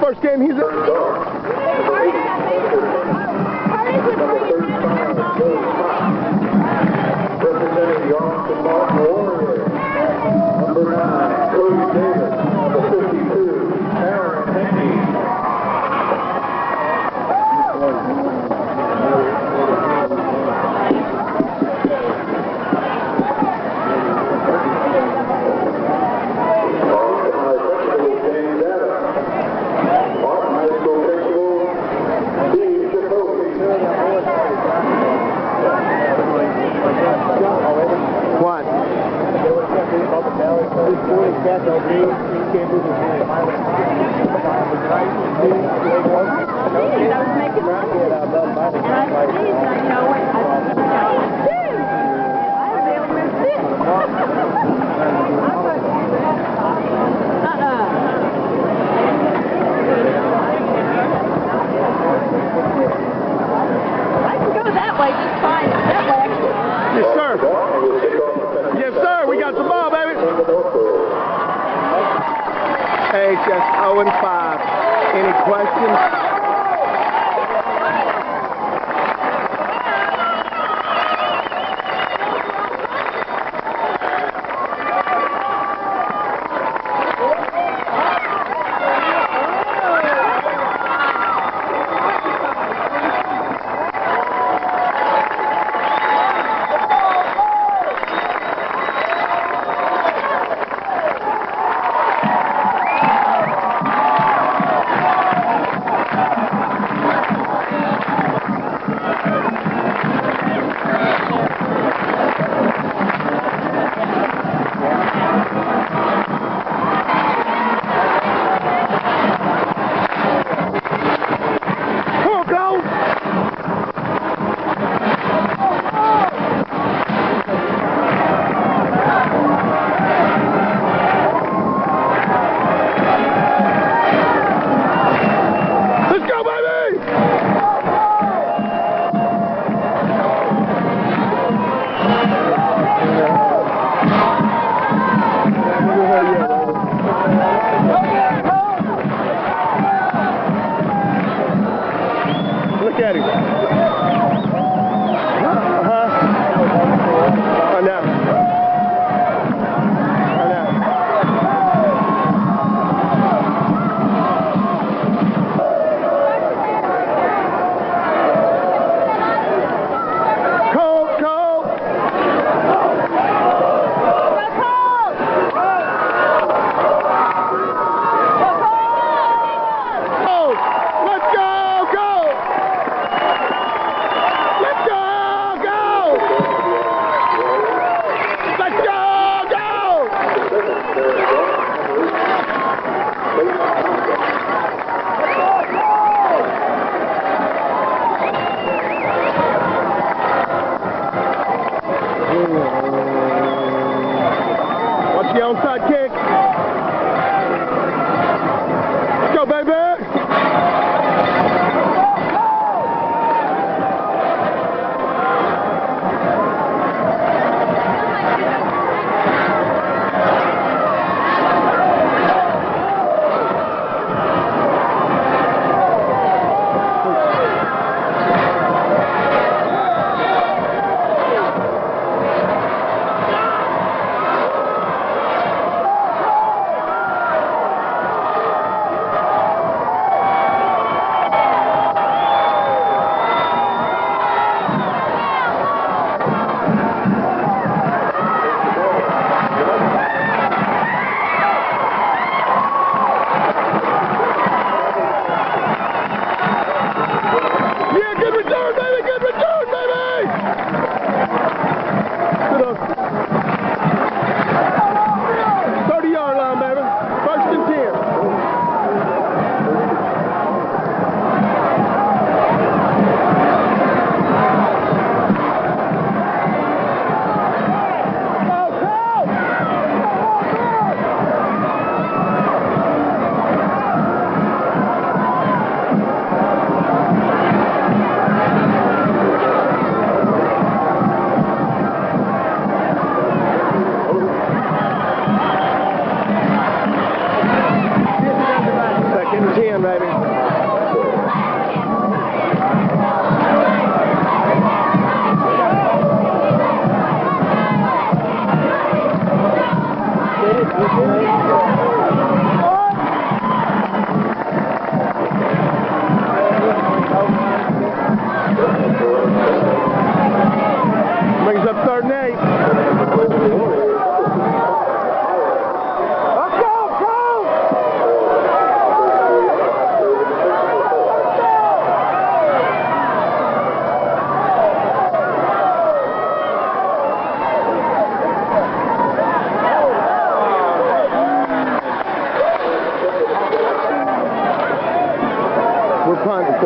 first game he's in. Representing the Austin Martin Warriors, number 9, Cody Davis, number 52, Aaron Henry. What? Yes, sir. Yes, sir. We got the ball, baby. HS 0-5. Any questions? Look at him. I know.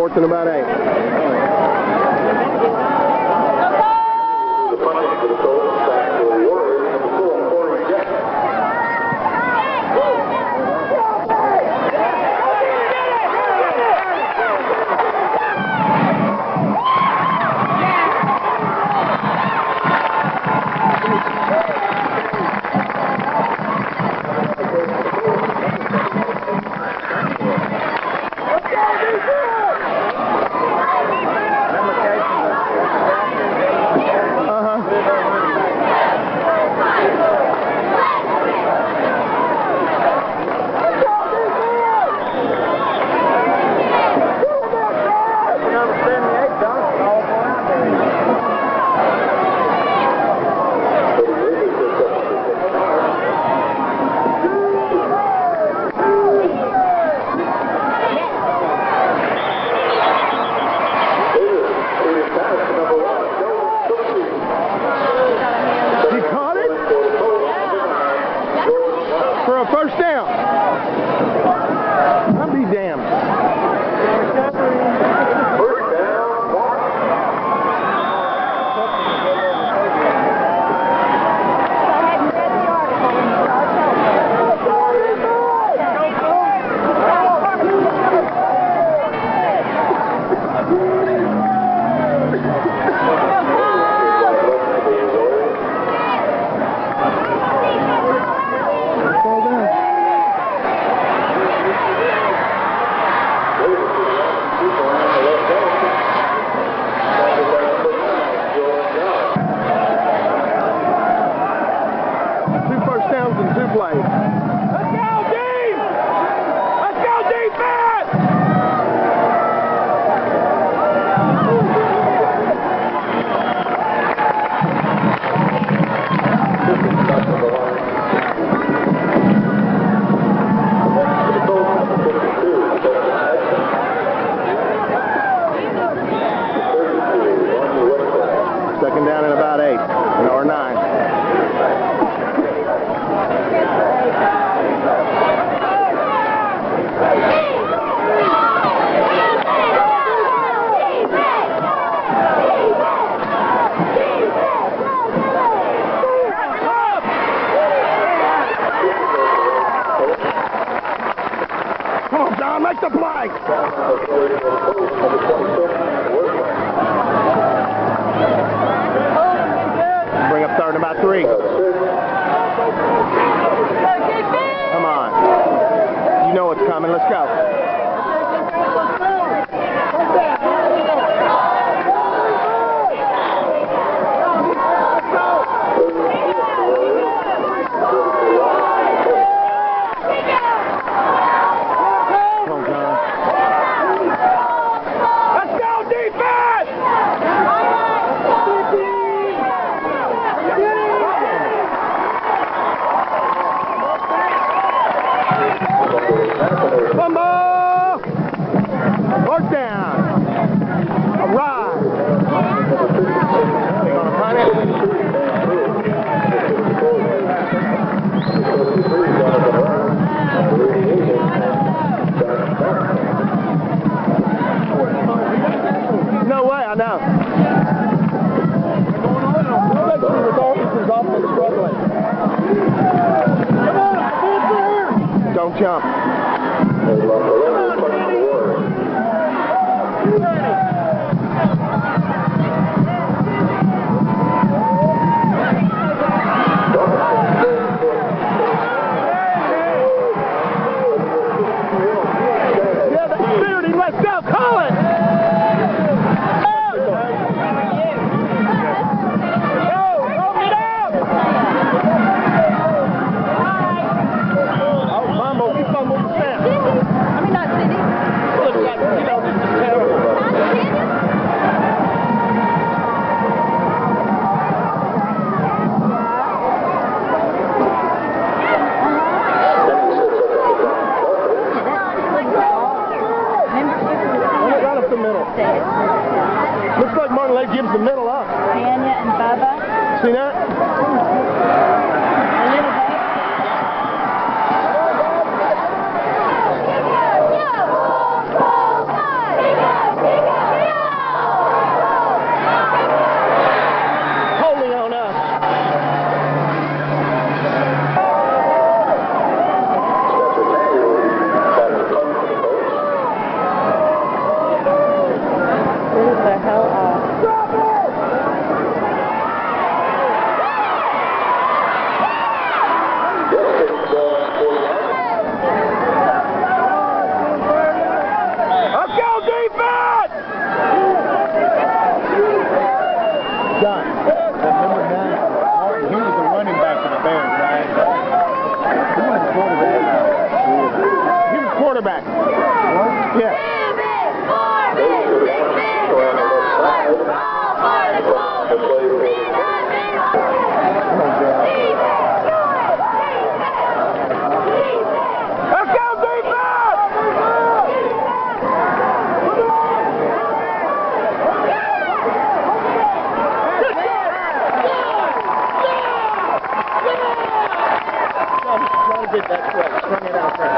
4th and about 8. The punting for the Colts, back for the Warriors, number 4, Corey Jackson. For a first down. I'll be damned. First down, Mark. Plays. Let's go, team! Let's go, defense! Second down and about 8, or 9. Come on, John, make the play. Bring up 3rd and about 3. Come on. You know what's coming. Let's go. Fumble! Fourth down. All right. They're going to punt it. No way, I know. Don't jump. Let's go, call it! Looks like Martin Lake gives the middle up. Tanya and Bubba. See that? A little bit. Get the hell off. Let's go, defense! John, that number 9, Martin, he was the running back for the Bears, right? He was the quarterback. He was quarterback. What? Yeah. Let's go, defense! Try to get that play. Swing it out there.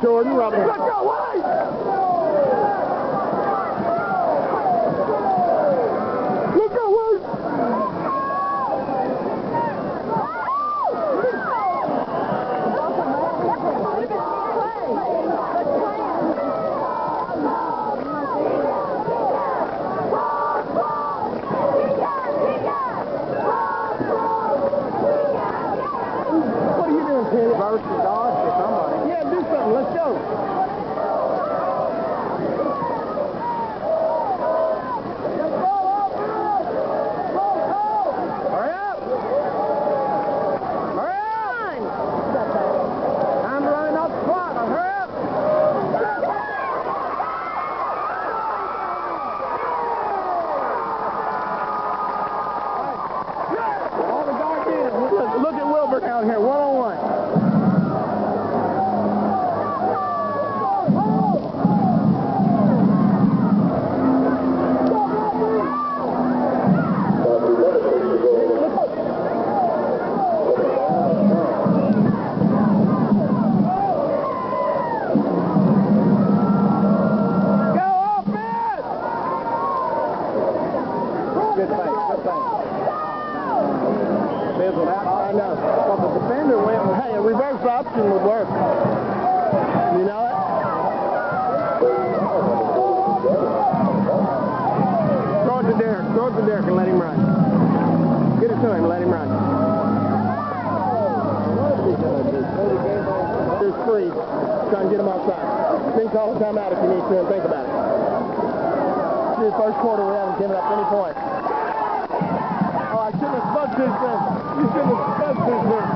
Jordan Robinson. Let's go, White! Let's go, White! What are you doing, Kenny? Roberts and Dodge or somebody. Yeah, do something. Let's go. Hurry up! Hurry up! I'm running off the clock. Hurry up! All the guards in. Look at Wilbur down here, one-on-one. Good thing, good thing. Fizzled out. I know. But the defender went with, hey, a reverse option would work. You know it? Throw it to Derek. Throw it to Derek and let him run. Get it to him and let him run. There's three. Try and get him outside. Then call a timeout if you need to and think about it. This is the first quarter we haven't given up any points. Oh, I shouldn't have spoke this thing. You shouldn't have spoke this thing.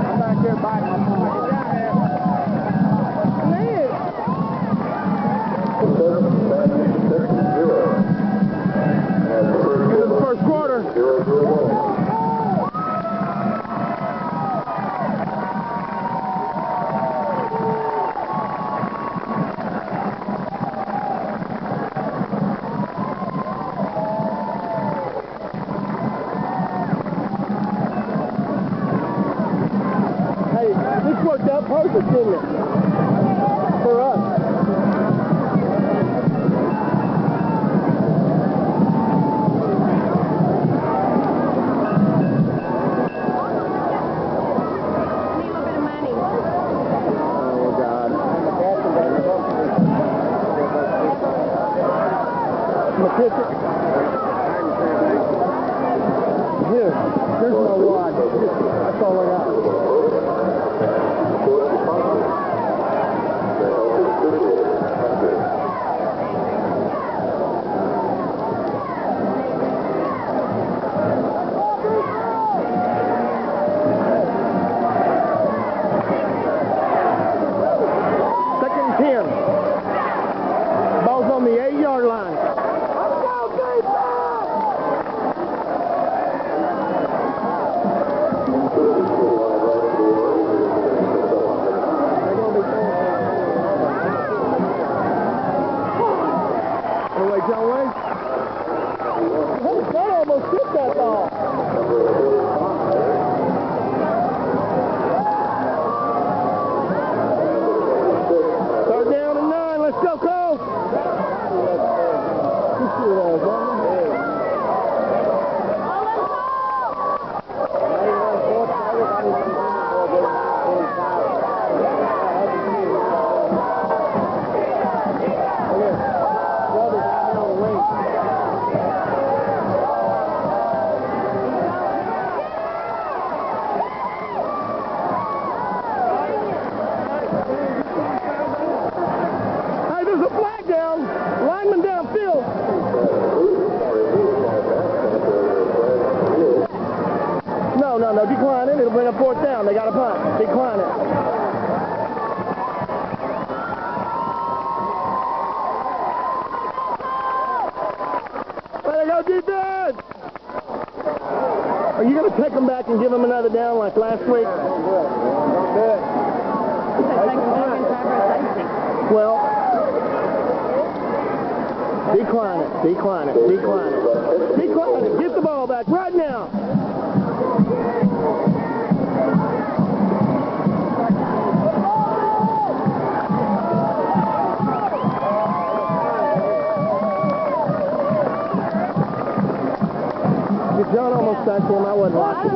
I'm back here biting my phone. Get down there. Into the first quarter. perfect, didn't it? For us. Oh, God. McKissick. Here, there's no wad. That's all I got. Second and 10. Ball's on the 8-yard line. John Wayne. That almost hit that ball. Third down and 9. Let's go, Cole. Lineman downfield. No, decline it. It'll bring up fourth down. They got a punt. Decline it. There go, defense. Are you going to take them back and give them another down like last week? Well, decline it. Get the ball back right now. If John almost back to him, I wasn't watching.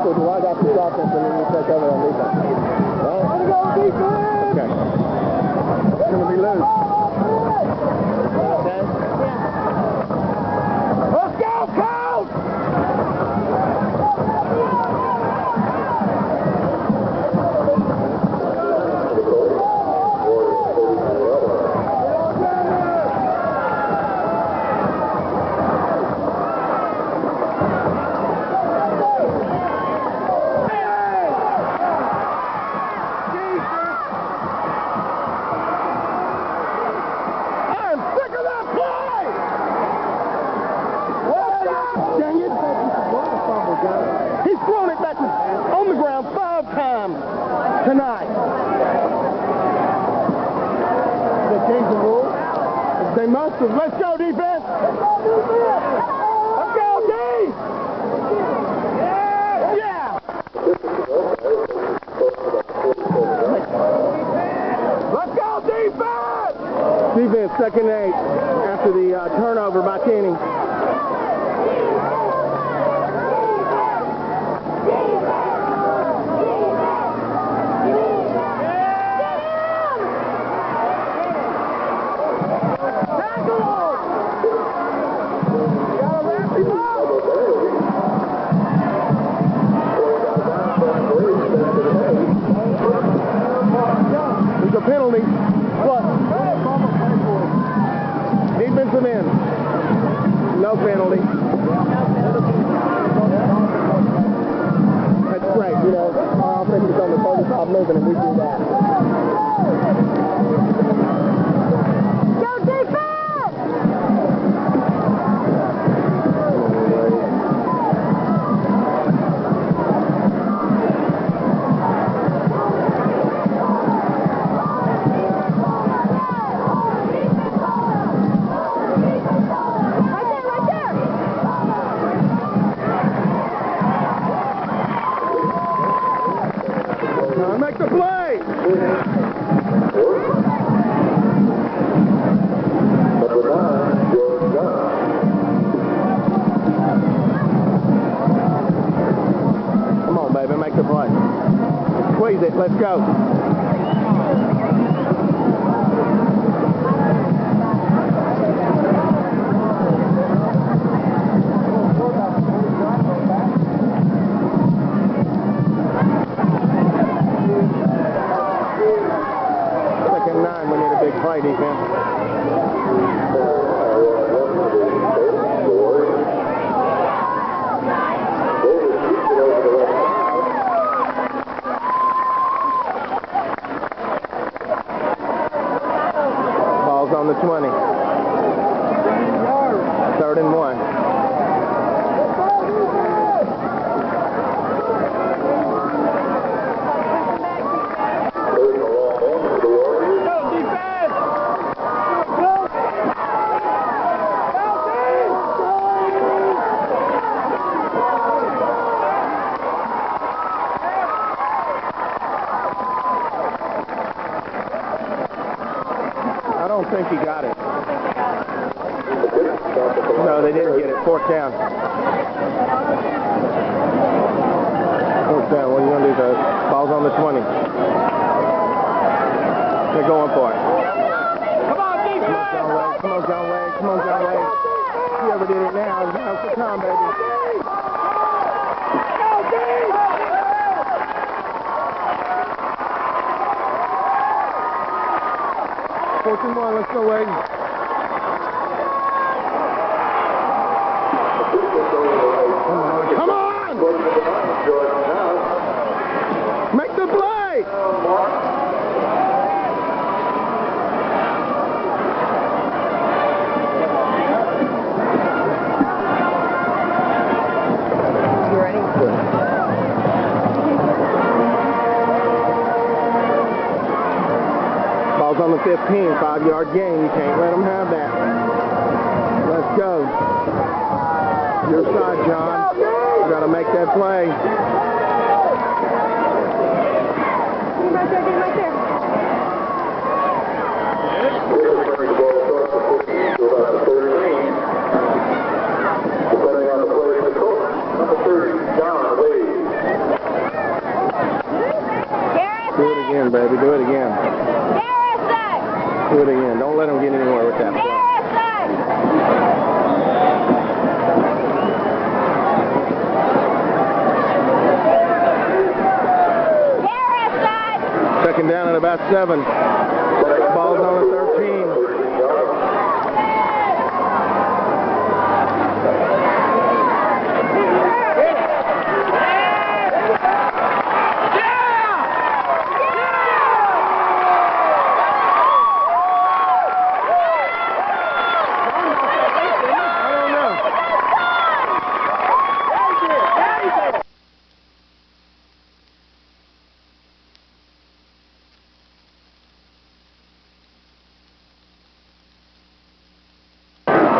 Or do I got this offense and then you take over on defense? Right? Let's go defense! Okay. It's going to be loose. Okay? Yeah. Let's go, Colts! He's thrown it back on the ground 5 times tonight. They changed the rules? They must have. Let's go, defense! Let's go, D! Yeah! Let's go, defense! Defense, second and 8 after the turnover by Kenny. penalty. What? Defensive end. No penalty. That's great. You know, our offense is on the 35 moving and we do that. Go defense! Make the play! Number 9, George John. Come on, baby, make the play. Squeeze it, let's go. Second 9, we need a big play defense. Ball's on the 20. 3rd and 1. I don't think he got it. No, they didn't get it. 4th down. 4th down. What are you going to do, though? Ball's on the 20. They're going for it. Come on, defense! Come on, John Wade. Come on, John Wade. Whoever did it now, now's the time, baby. 4th and 1. Let's go, Wade. Come on! Make the play! You ready? Ball's on the 15, 5-yard gain. You can't let them have that. Let's go. Your side, John. You got to make that play. Get him right there, get him right there. Depending on the play of the coach. Number 30, John Wade. Do it again, baby. Do it again. Do it again. Don't let them get anywhere with that play. Second down at about 7. Ball's on the 13.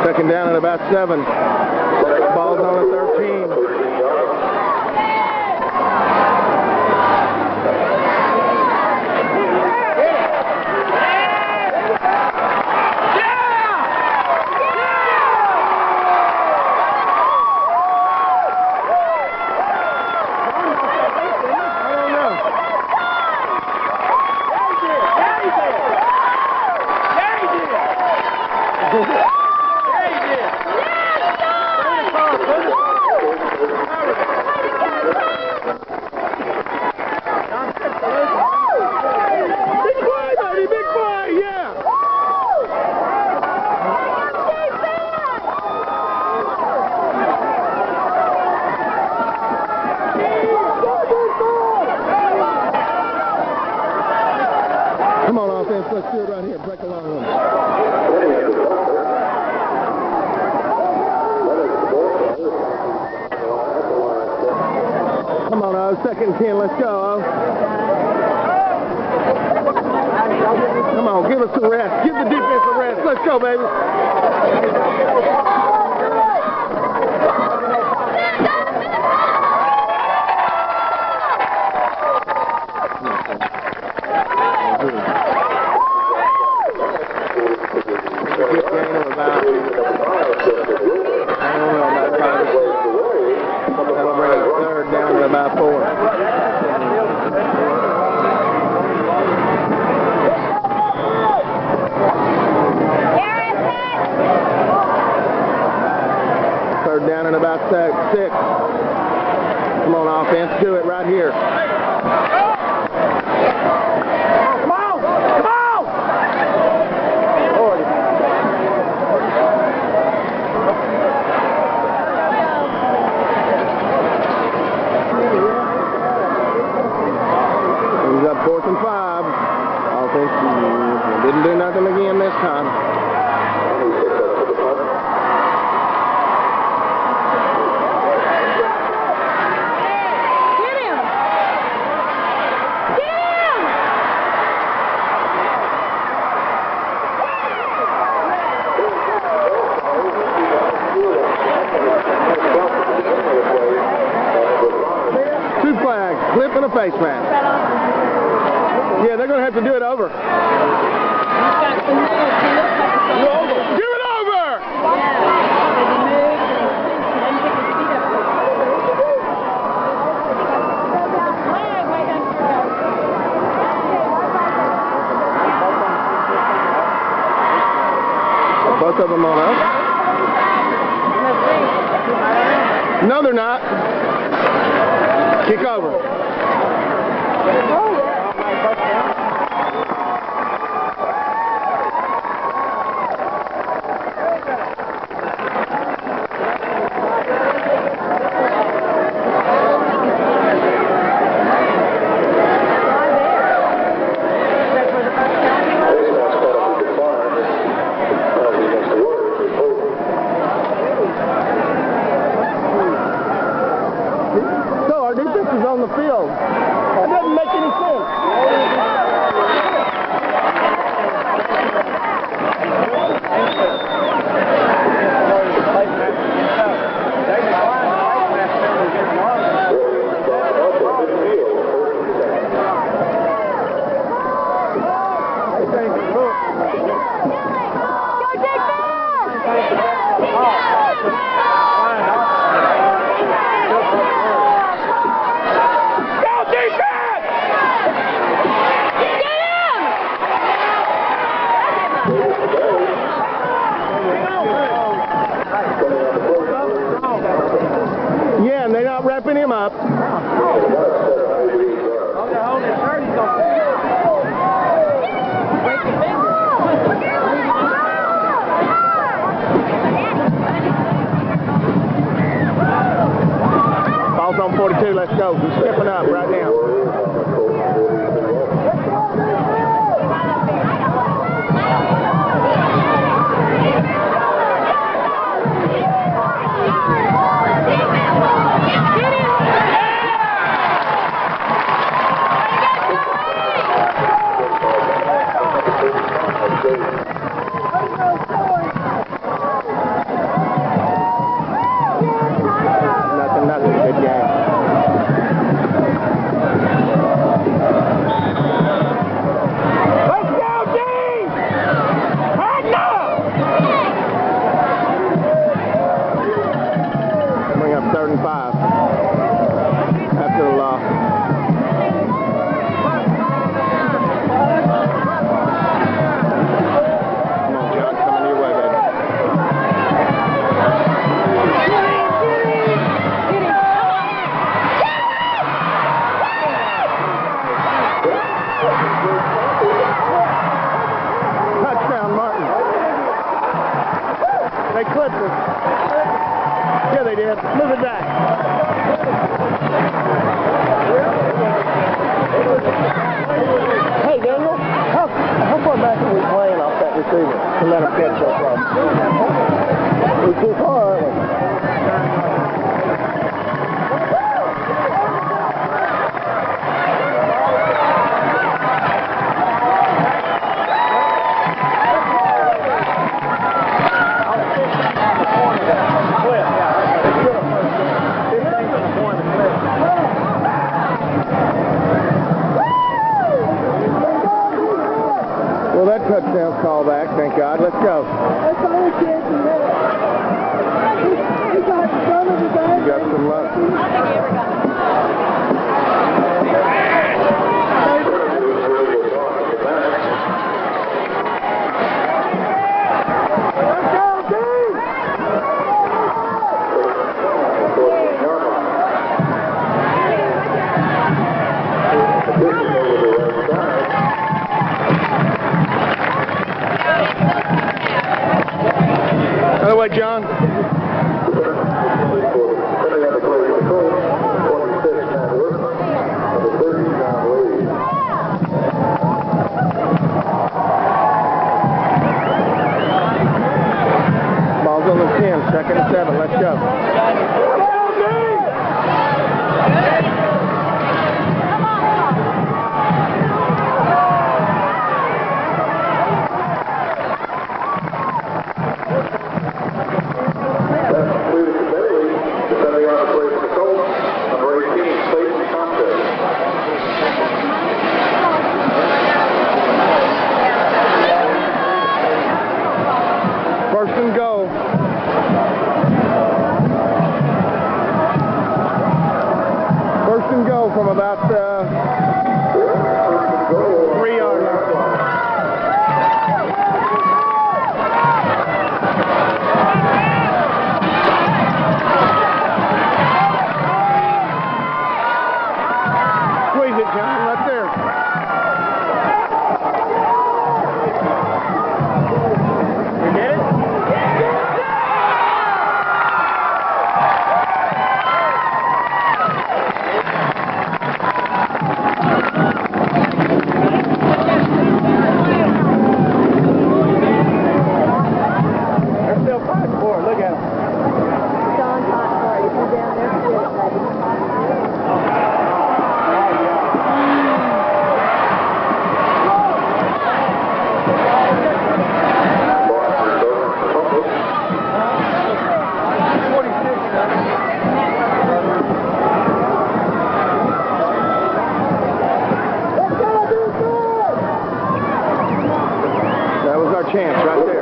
Second down at about 7. Ball's on the 13. Yes, let's do it right here. Break a long one. Come on, O. 2nd and 10. Let's go, O. Come on, give us a rest. Give the defense a rest. Let's go, baby. That'll bring us 3rd down to about 4. Third down and about 6. Come on, offense, do it right here. Come on! Come on! He's up 4th and 5. Offense didn't do nothing again this time. Clip and a face mask. Yeah, they're going to have to do it over. Do it over! Both of them on us. No, they're not. Kick over. So our defense is on the field. That doesn't make any sense. Yeah, and they're not wrapping him up. Ball's on 42, let's go. He's stepping up right now. Nothing. Good game. Let's go, team! Right now! Bring up 3rd and 5 after the loss. Come on, John, coming your way, baby. Touchdown, Martin. They clipped us. Yeah, they did. Move it back. Hey, Daniel. How quarterback are we playing off that receiver to let him catch that from? We're too far, aren't we? Well, that touchdown's called back, thank God. Let's go. That's the only chance he had. He got some of the guys. You got some luck. I think he ever got Other way, John. Ball's on the 10, 2nd and 7. Let's go. First and goal. First and goal from about 3-yard line. Squeeze it, John, right there. You get it? They're still fighting for it. Look at them. John hot for it. He's down there. That was our chance right there.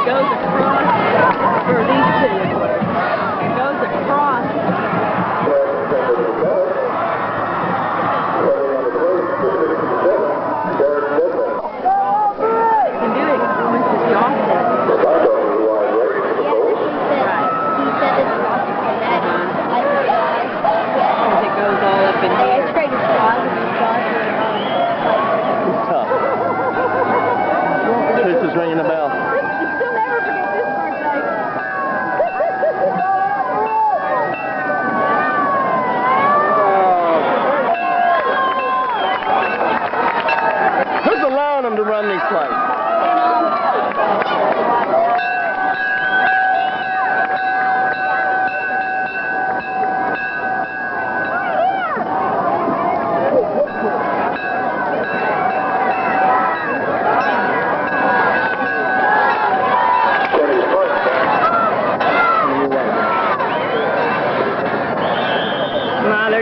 Goes across for these two. It goes across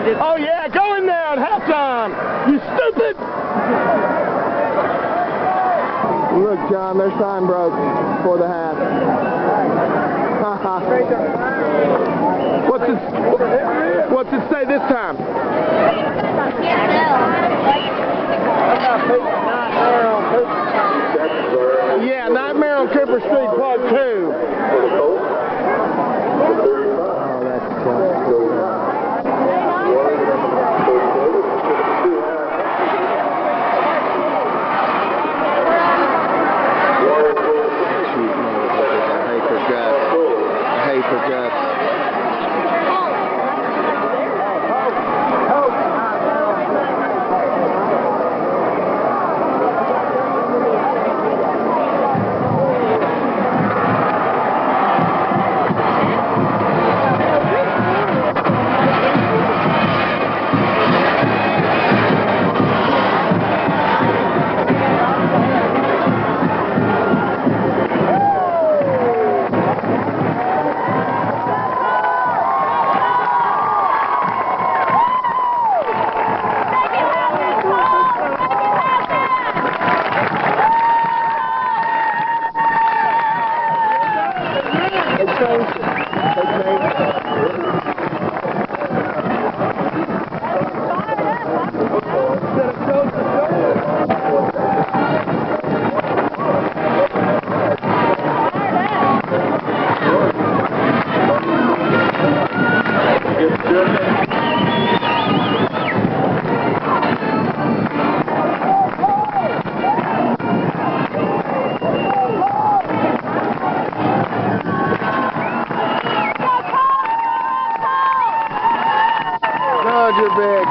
Oh, yeah, go in there at halftime, you stupid! Look, John, their sign broke for the half. What's it say this time? Yeah, Nightmare on Cooper Street, Part 2. Oh, that's tough. God, you're big.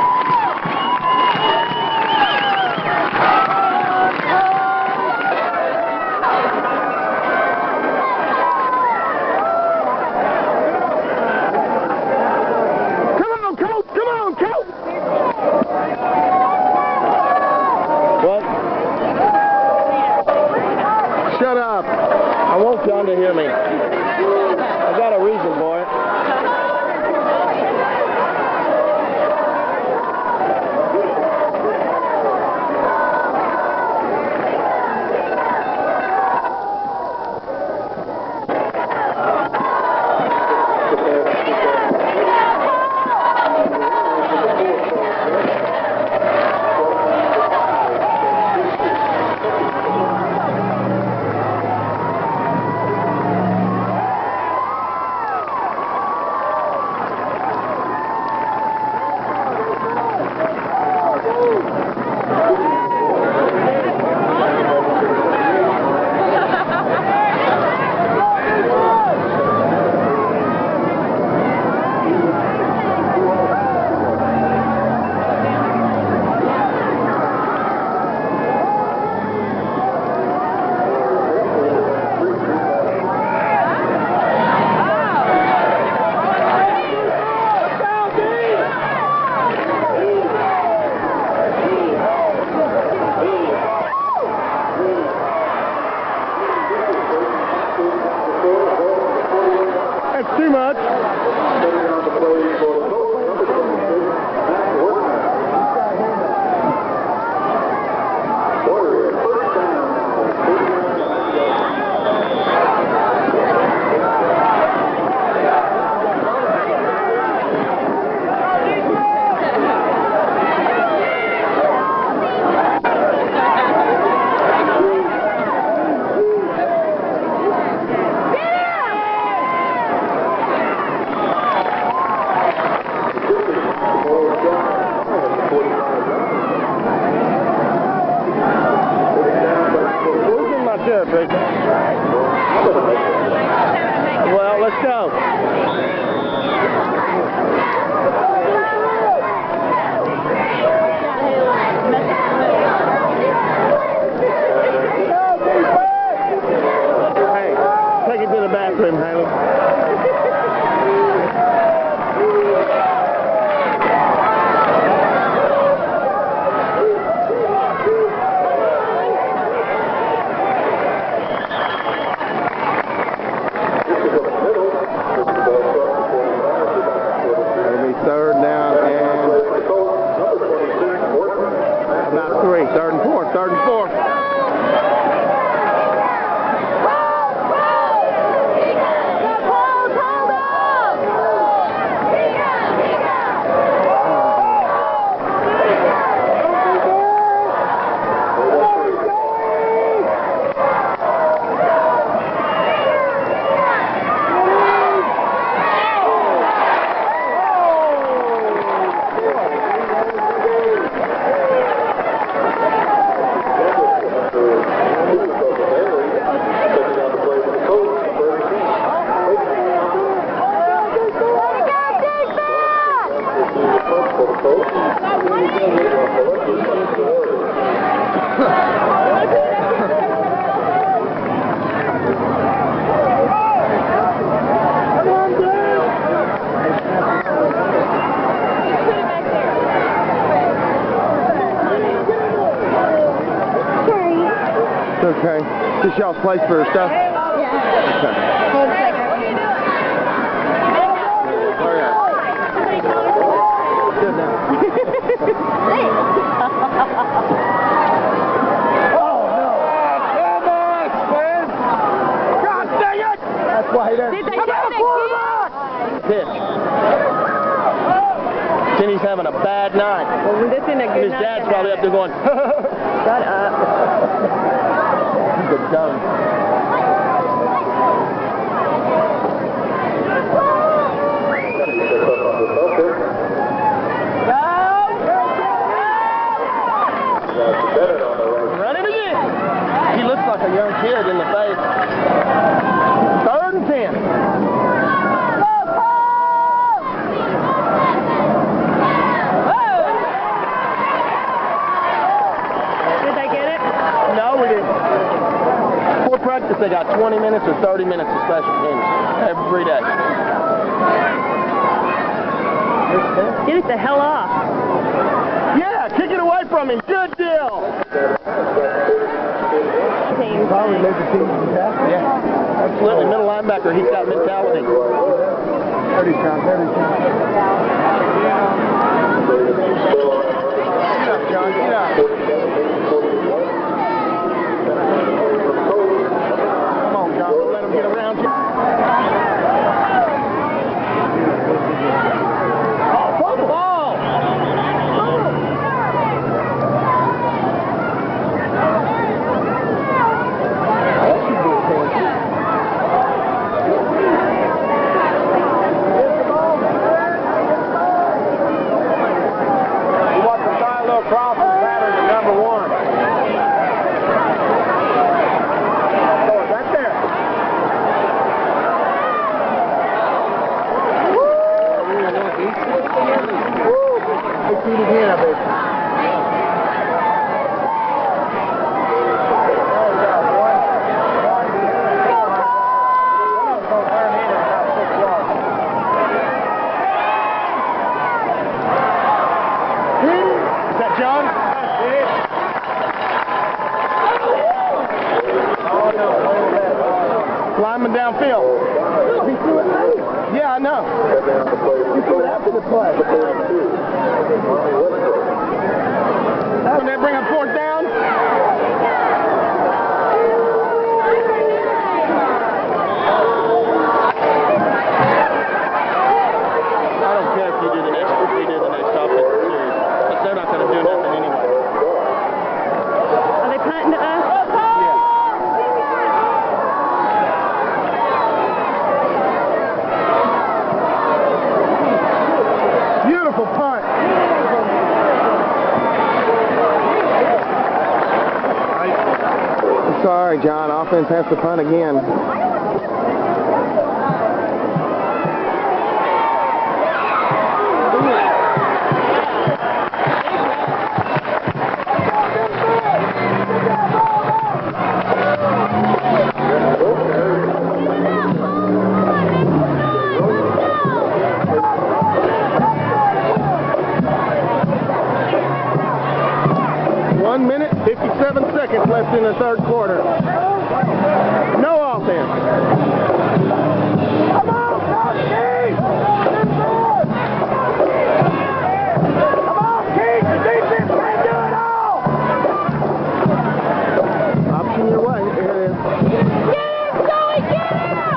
Come on, Colt! Come on, Colt! What? Shut up. I want John to hear me. I got a reason for it. That's too much. Well, let's go. Hey, take it to the bathroom, Haley. It'll be 3rd down and Okay. This y'all's place for stuff? Yeah. Okay. Hurry up. Good now. Oh, no. Come on, man. God dang it! That's why he doesn't. Did they do that? Pitch. Kenny's having a bad night. Well, this isn't a good His night dad's to probably have. up there going, Shut up. he's a dumb. Run it again. He looks like a young kid in the face. 3rd and 10. Did they get it? No, we didn't. Before practice, they got 20 minutes or 30 minutes of special teams every day. Get it the hell off. Yeah, kick it away from him. Good deal. Team. Yeah, absolutely. Middle linebacker, he's got mentality. 30 count, 30 count. Get up, John, get up. Come on, John, don't let him get around you. Oh, football! You want the silo crossing pattern to number 1. So it's right there. Woo! 18 again, I bet. Is that John? Lineman downfield. He threw it late. Yeah, I know. He threw it after the play. When they bring up 4th down? I don't care if you do the next offensive series, because they're not going to do nothing anyway. Are they punting to us? Beautiful punt. I'm sorry, John. Offense has to punt again. 1 minute, 57 seconds left in the 3rd quarter. No offense. Come on, Keith! Come on, Keith! The defense can do it all! Option your way. Here it is. Get him, Joey! Get him!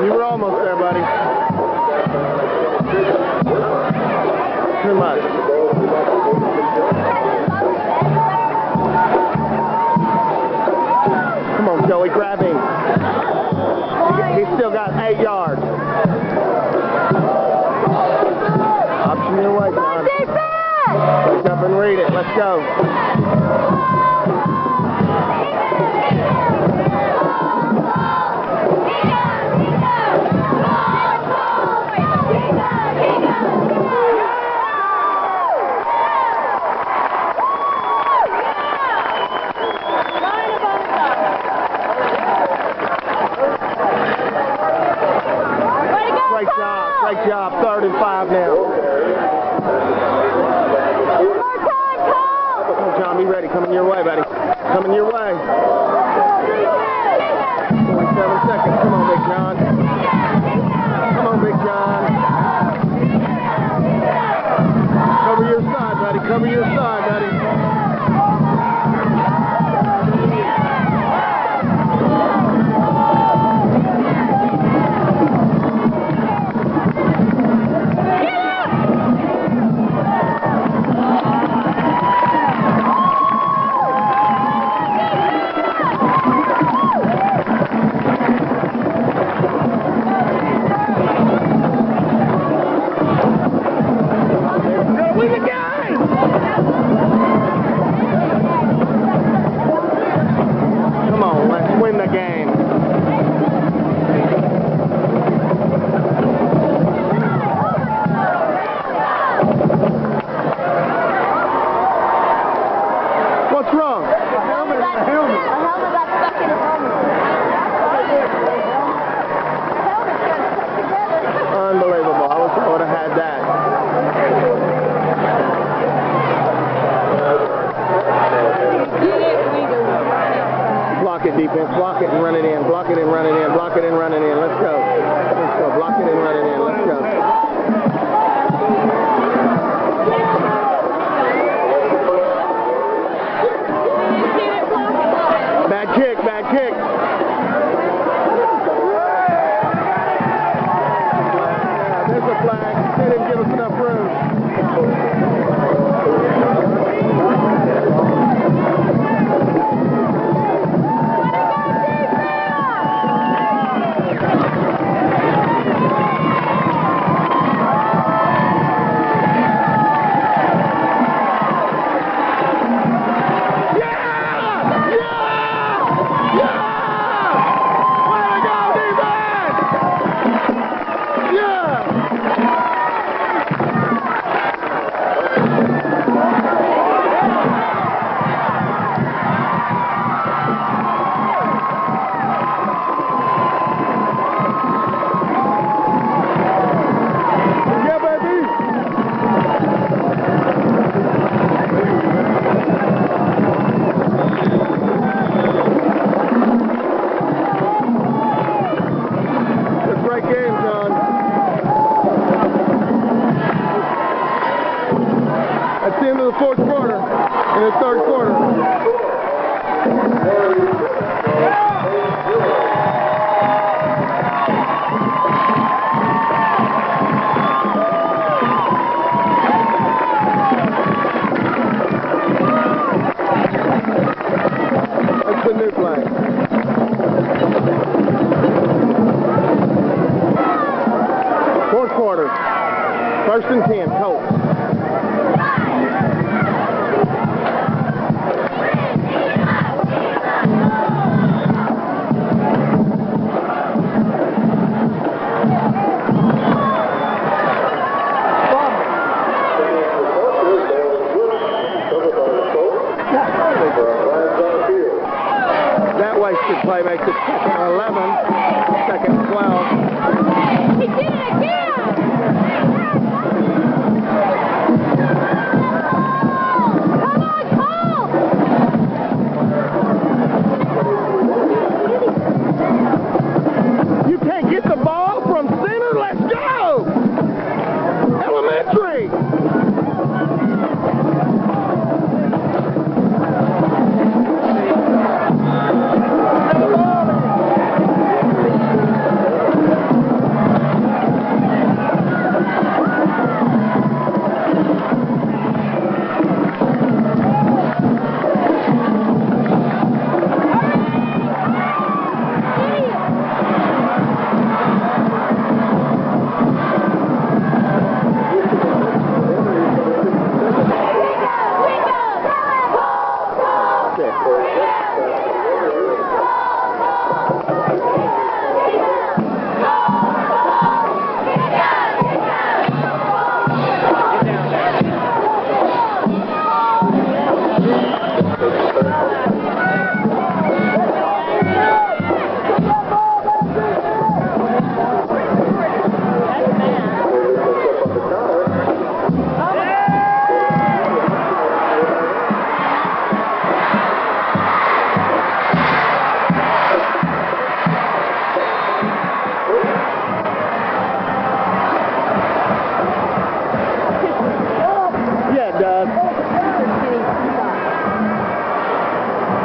You were almost there, buddy. Too much. Come on, Joey, grab him. He's still got 8 yards. Option your way, John. Wake up and read it. Let's go. Great job, 3rd and Coming your way. 47 seconds. Come on, Big John. Come on, Big John. Cover your side, buddy. Cover your side, buddy. Win the game. What's wrong? A helmet got stuck in his helmet. Unbelievable. I wish I would have had that. Block it, defense. Block it and run it in. Block it and run it in. Block it and run it in. Let's go. Let's go. Block it and run it in. Let's go. Bad kick. Bad kick. Yeah, there's a flag. They didn't give us enough room. That's the end of the fourth quarter and the third quarter. That's the new play. Fourth quarter. 1st and 10, Colts. That wasted play makes it 2nd and 11, 2nd and 12. He did it again! Come on, Cole! You can't get the ball from center? Let's go! Elementary!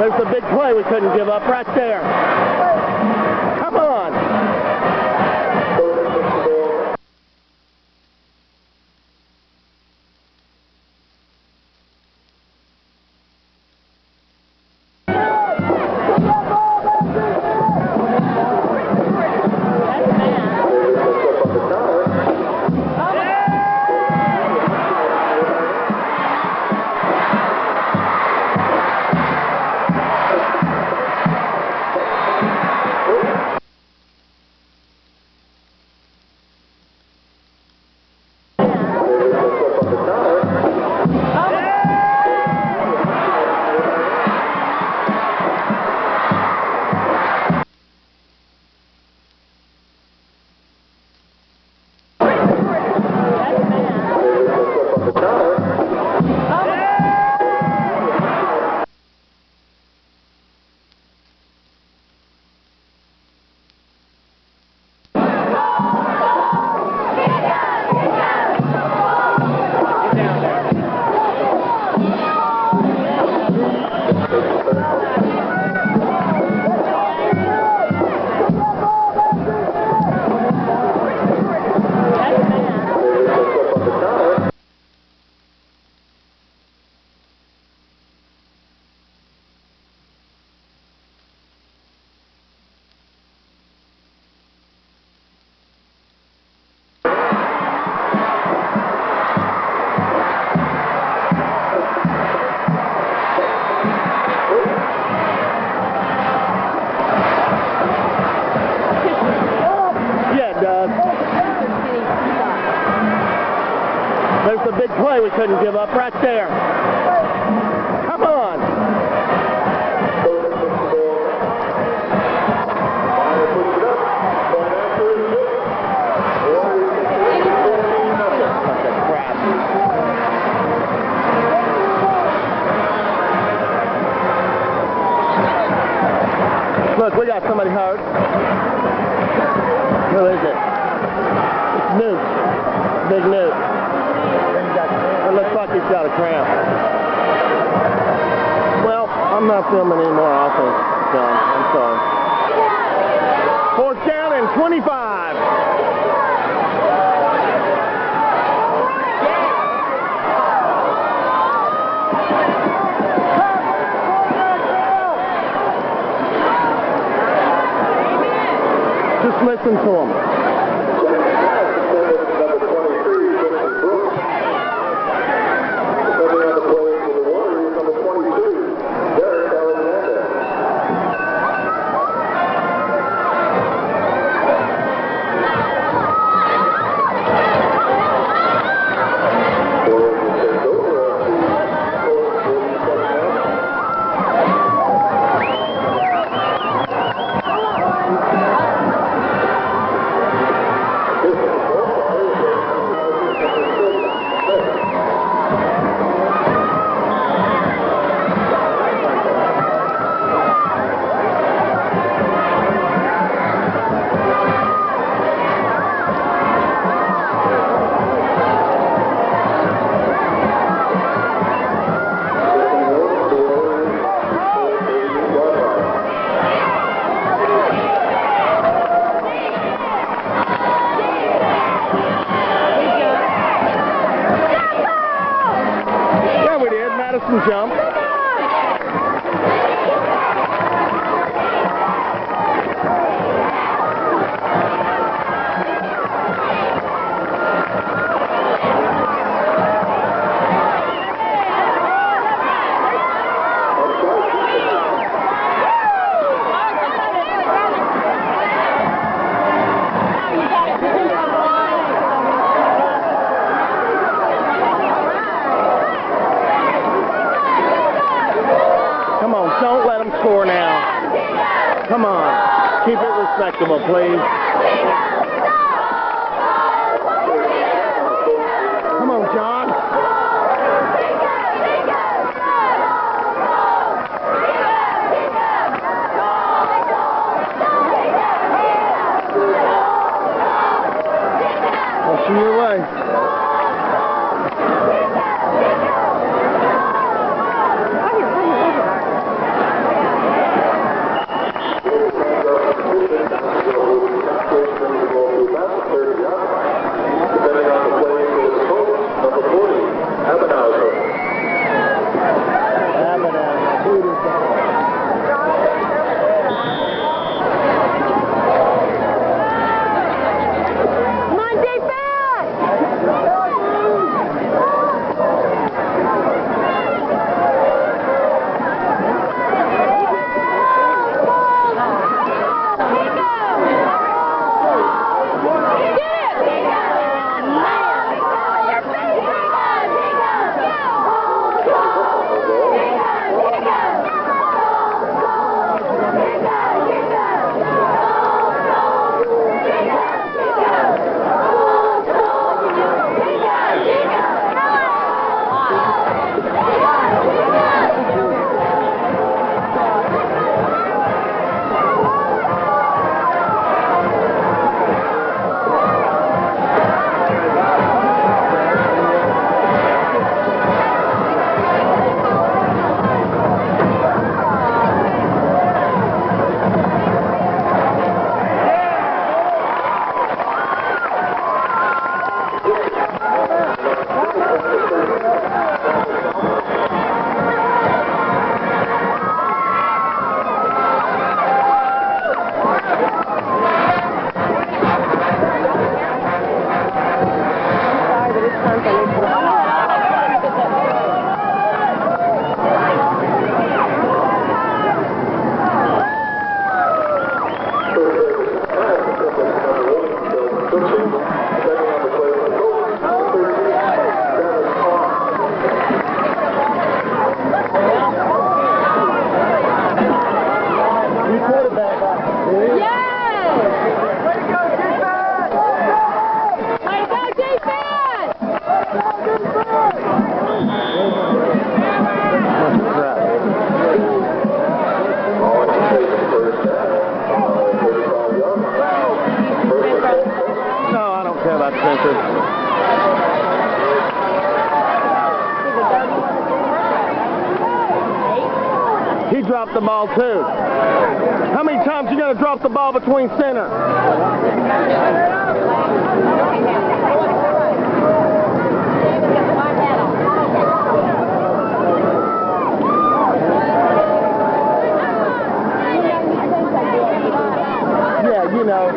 There's a big play we couldn't give up right there. Come on. There's a big play we couldn't give up right there. Come on. Look, we got somebody hurt. Who is it? It's Newt. Big Newt. It looks like he's got a cramp. Well, I'm not filming anymore offense, John. I'm sorry. Fourth down and 25. Just listen to him. Jump. Don't let them score now. Come on. Keep it respectable, please. Come on, John. Pushing your way. He dropped the ball too. How many times you gonna drop the ball between center? Yeah, you know.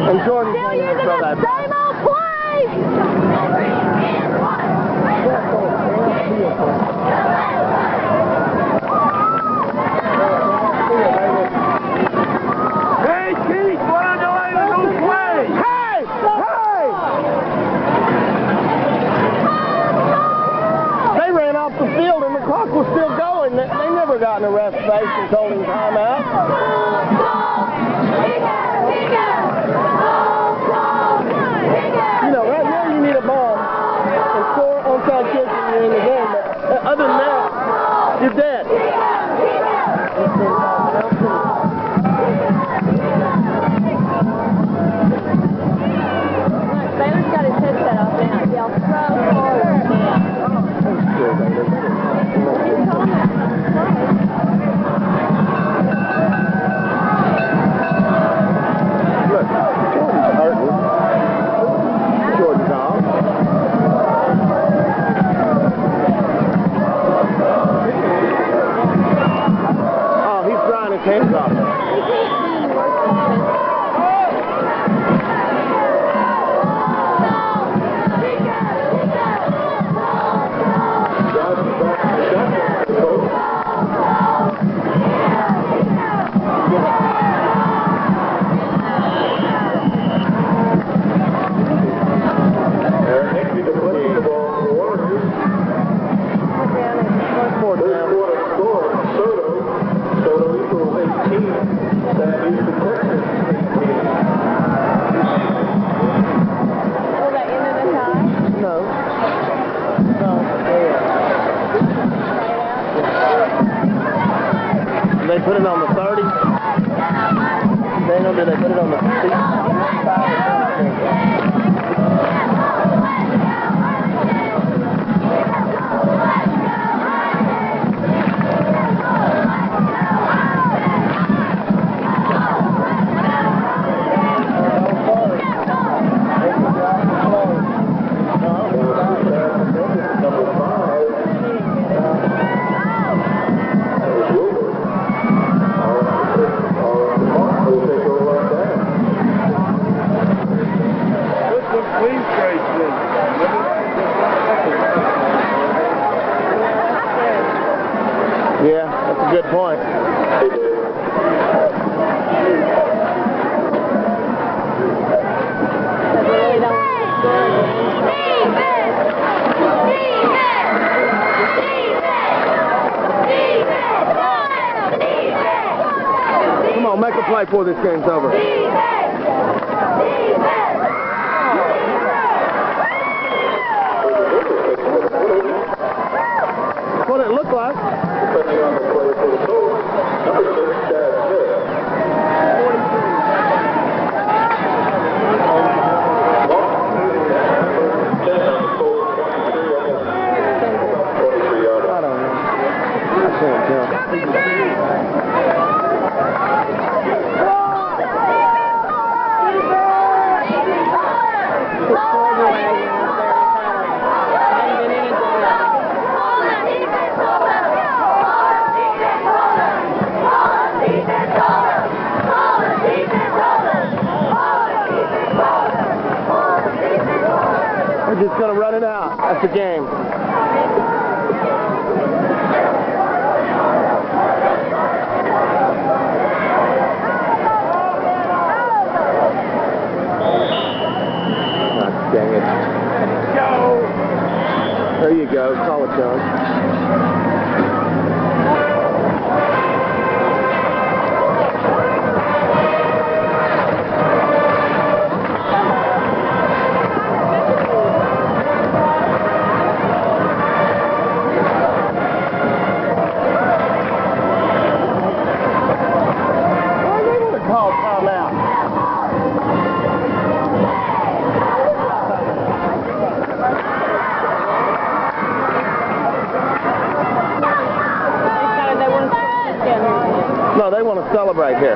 And Jordan Still using the same old play! Hey, Keith, what on the line of new play? Hey! Hey! They ran off the field and the clock was still going. They never got in a ref's face and told him timeout. You know, right now you need a bomb and score onside kick and you're in the game. But other than that, you're dead. Baylor's got his headset off now. Y'all throw forward now. Look, Jordan's hurting. Jordan's off. Oh, he's drying his hands off. They put it on the 30. Daniel, did they put it on the 65? Yeah, that's a good point. Come on, make a play before this game's over. That's what it looked like. Depending on the play for the Colts, number 6, Chad Smith. 10 on the Colts, 23, almost 23 yards. I don't know. I can't tell. We're just going to run it out. That's the game. God dang it. Go! There you go. Call it, John. No, they want to celebrate here.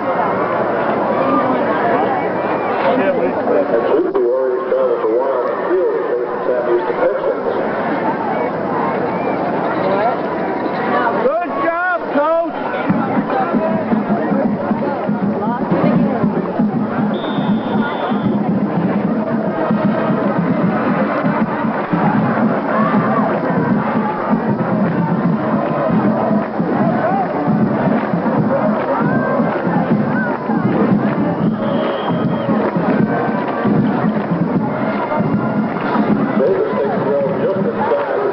And Susie already traveled for a while on the field and made some time use to Texans. Good job, Coach. Davis takes the ball just inside the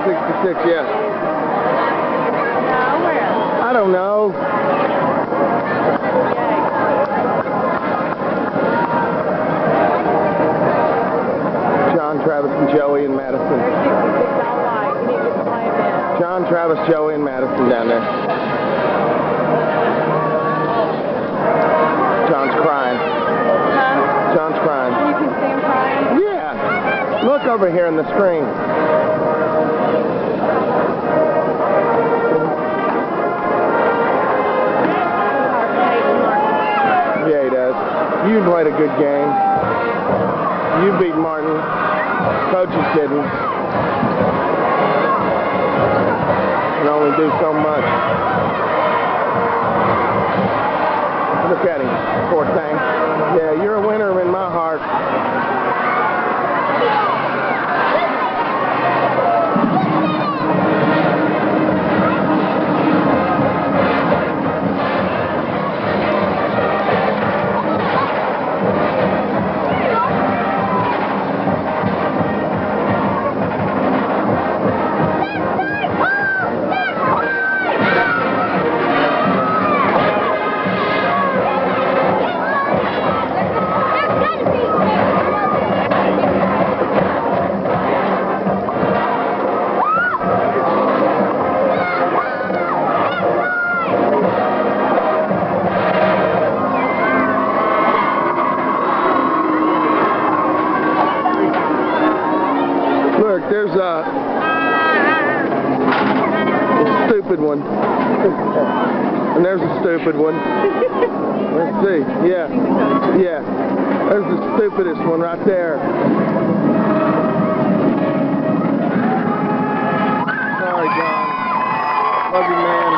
66, yes. I don't know. John, Travis, and Joey and Madison. John, Travis, Joey, and Madison down there. John's crying. Huh? John's crying. You can see him crying? Yeah. Look over here in the screen. Yeah, he does. You played a good game. You beat Martin. Coaches didn't. Can only do so much. Look at him, poor thing. Yeah, you're a winner in my heart. Look, there's a stupid one. And there's a stupid one. Let's see. Yeah. Yeah. There's the stupidest one right there. Sorry, John. Love you, man.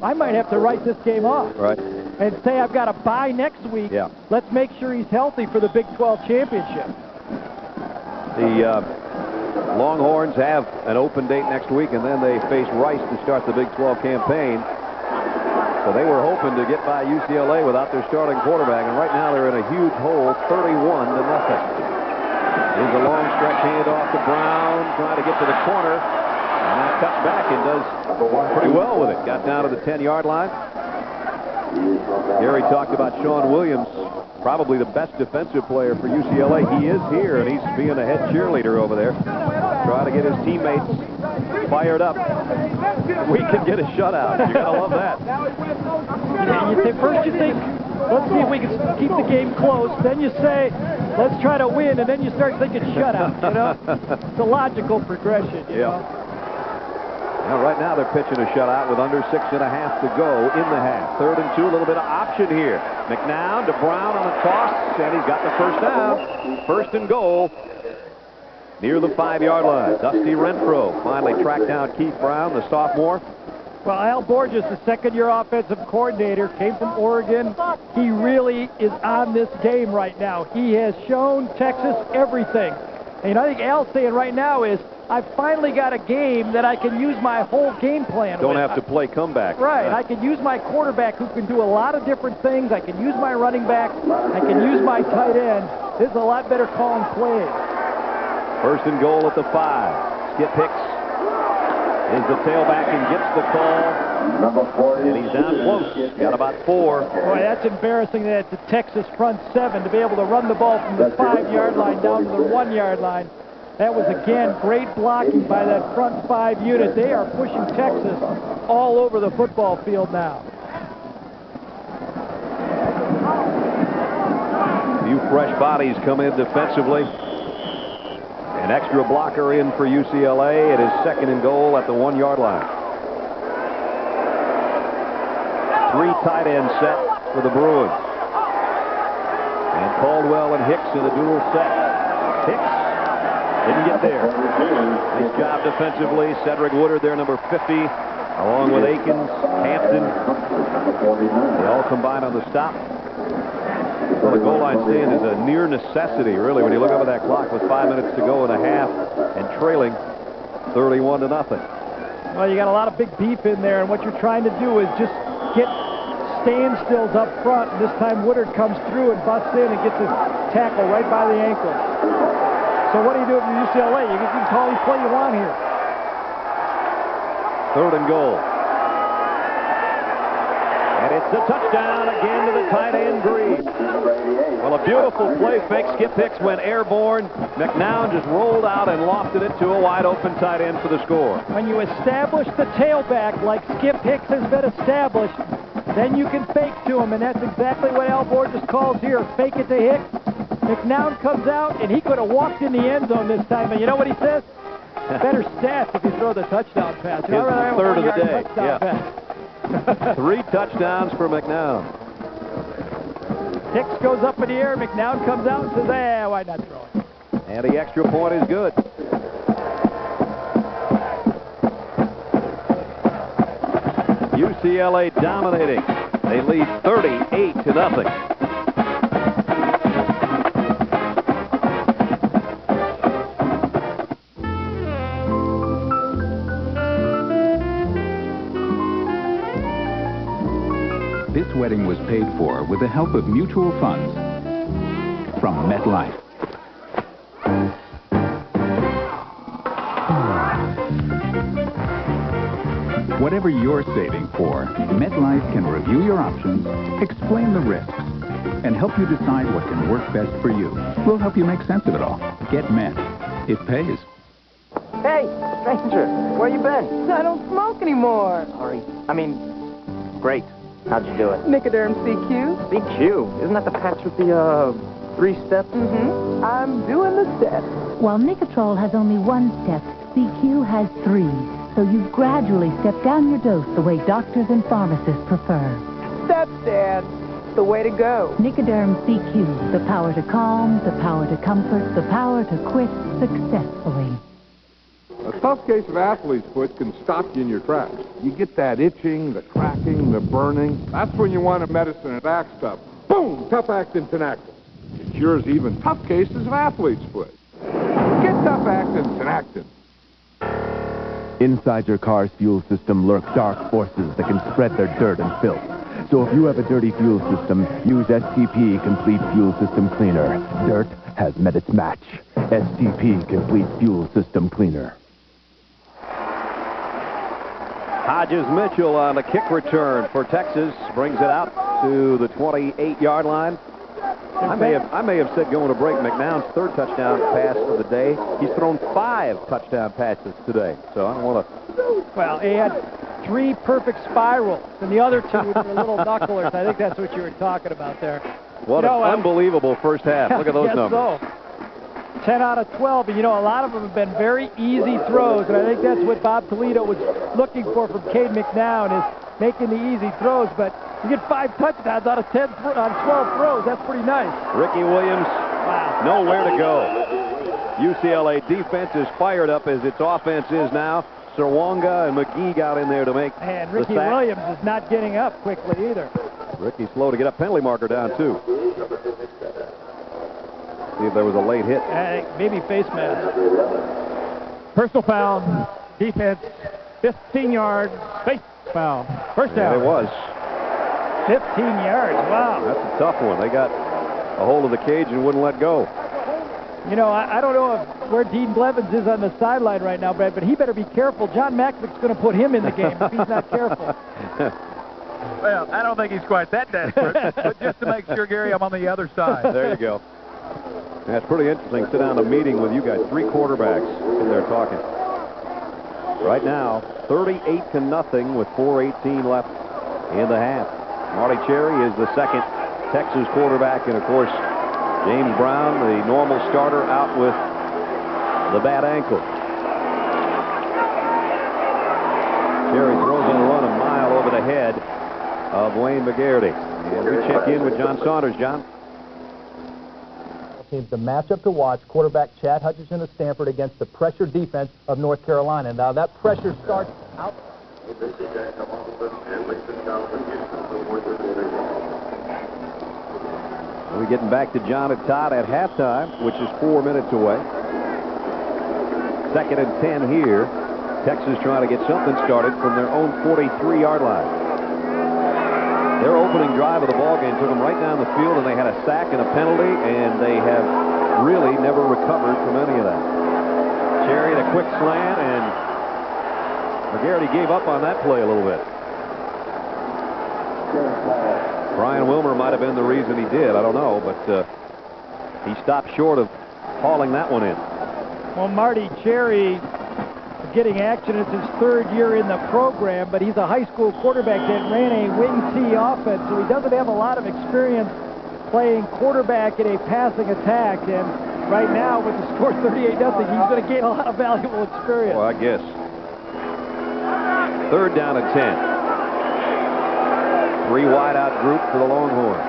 I might have to write this game off. Right. And say I've got a bye next week. Yeah. Let's make sure he's healthy for the Big 12 championship. The Longhorns have an open date next week, and then they face Rice to start the Big 12 campaign. So they were hoping to get by UCLA without their starting quarterback, and right now they're in a huge hole, 31-0. Here's a long stretch handoff to Brown, trying to get to the corner, and that cuts back and does pretty well with it. Got down to the 10-yard line. Gary talked about Sean Williams, probably the best defensive player for UCLA. He is here, and he's being a head cheerleader over there, trying to get his teammates fired up. We can get a shutout. You gotta love that. First you think, let's see if we can keep the game close. Then you say, let's try to win, and then you start thinking shutout. You know, it's a logical progression. You know? Now, right now they're pitching a shutout with under 6.5 to go in the half. 3rd and 2, a little bit of option here. McNown to Brown on a toss, and he's got the first down. 1st and goal near the 5-yard line. Dusty Renfro finally tracked down Keith Brown, the sophomore. Well, Al Borges, the second-year offensive coordinator, came from Oregon. He really is on this game right now. He has shown Texas everything. And I think Al's saying right now is, I've finally got a game that I can use my whole game plan Don't with. have to play comeback. Right. I can use my quarterback who can do a lot of different things. I can use my running back. I can use my tight end. This is a lot better calling plays. 1st and goal at the 5. Skip Hicks is the tailback and gets the call. And he's down close. Got about 4. Boy, that's embarrassing that the Texas front 7 to be able to run the ball from the 5-yard line down to the 1-yard line. That was, again, great blocking by that front 5 unit. They are pushing Texas all over the football field now. A few fresh bodies come in defensively. An extra blocker in for UCLA. It is 2nd and goal at the 1-yard line. 3 tight end set for the Bruins. And Caldwell and Hicks in a dual set. Hicks didn't get there. Nice job defensively. Cedric Woodard there, number 50, along with Akins, Hampton. They all combine on the stop. Well, the goal line stand is a near necessity, really, when you look up at that clock with 5 minutes to go and a half and trailing 31-0. Well, you got a lot of big beef in there, and what you're trying to do is just get standstills up front. And this time Woodard comes through and busts in and gets his tackle right by the ankle. So what do you do if you're UCLA? You can call any play you want here. 3rd and goal. And it's a touchdown again to the tight end, Green. Well, a beautiful play fake. Skip Hicks went airborne. McNown just rolled out and lofted it to a wide-open tight end for the score. When you establish the tailback like Skip Hicks has been established, then you can fake to him, and that's exactly what Al Borges calls here. Fake it to Hicks. McNown comes out, and he could have walked in the end zone this time. And you know what he says? Better stats if you throw the touchdown pass. His 3rd of the day. Pass. 3 touchdowns for McNown. Hicks goes up in the air. McNown comes out and says, why not throw it? And the extra point is good. UCLA dominating. They lead 38-0. This wedding was paid for with the help of mutual funds from MetLife. Whatever you're saving for, MetLife can review your options, explain the risks, and help you decide what can work best for you. We'll help you make sense of it all. Get Met. It pays. Hey, stranger, where you been? I don't smoke anymore. Sorry. Great. How'd you do it? Nicoderm CQ. CQ? Isn't that the patch with the, 3 steps? Mm-hmm. I'm doing the steps. While Nicotrol has only 1 step, CQ has 3. So you gradually step down your dose the way doctors and pharmacists prefer. Steps, Dad. The way to go. Nicoderm CQ. The power to calm, the power to comfort, the power to quit successfully. A Tough case of athlete's foot can stop you in your tracks. You get that itching, the cracking, the burning. That's when you want a medicine that acts tough. Boom! Tough Actin Tinactin. It cures even tough cases of athlete's foot. Get Tough Actin Tinactin. Inside your car's fuel system lurk dark forces that can spread their dirt and filth. So if you have a dirty fuel system, use STP Complete Fuel System Cleaner. Dirt has met its match. STP Complete Fuel System Cleaner. Hodges Mitchell on the kick return for Texas brings it out to the 28-yard line. I may have said going to break McNown's third touchdown pass of the day. He's thrown 5 touchdown passes today, so I don't want to. Well, he had 3 perfect spirals, and the other 2 were little knucklers. I think that's what you were talking about there. What an unbelievable first half. Look at those numbers. So. 10 out of 12, and you know, a lot of them have been very easy throws, and I think that's what Bob Toledo was looking for from Cade McNown, is making the easy throws, but you get 5 touchdowns out of 12 throws. That's pretty nice. Ricky Williams, wow. Nowhere to go. UCLA defense is fired up as its offense is now. Serwanga and McGee got in there to make and Ricky the sack. Williams is not getting up quickly either. Ricky's slow to get up. Penalty marker down, too. See if there was a late hit. Maybe face mask. Personal foul. Defense. 15 yards. Face foul. First down. Yeah, it was. 15 yards. Wow. That's a tough one. They got a hold of the cage and wouldn't let go. You know, I don't know where Dean Blevins is on the sideline right now, Brad, but he better be careful. John Macklick's going to put him in the game if he's not careful. Well, I don't think he's quite that desperate, but just to make sure, Gary, I'm on the other side. There you go. That's pretty interesting. Sit down a meeting with you guys. 3 quarterbacks in there talking. Right now, 38-0 with 4:18 left in the half. Marty Cherry is the second Texas quarterback, and of course, James Brown, the normal starter, out with the bad ankle. Cherry throws on a run a mile over the head of Wayne McGarity. And we check in with John Saunders. John? The matchup to watch, quarterback Chad Hutchinson of Stanford against the pressure defense of North Carolina. Now that pressure starts out. We're getting back to John and Todd at halftime, which is 4 minutes away. 2nd and 10 here. Texas trying to get something started from their own 43-yard line. Their opening drive of the ballgame took them right down the field, and they had a sack and a penalty, and they have really never recovered from any of that. Cherry a quick slant, and McGarity gave up on that play a little bit. Brian Wilmer might have been the reason he did. I don't know, but he stopped short of hauling that one in. Well, Marty Cherry getting action. It's his 3rd year in the program, but he's a high school quarterback that ran a wing T offense, so he doesn't have a lot of experience playing quarterback in a passing attack. And right now, with the score 38-0, he's going to gain a lot of valuable experience. Well, I guess. 3rd down and 10. 3 wide out group for the Longhorns.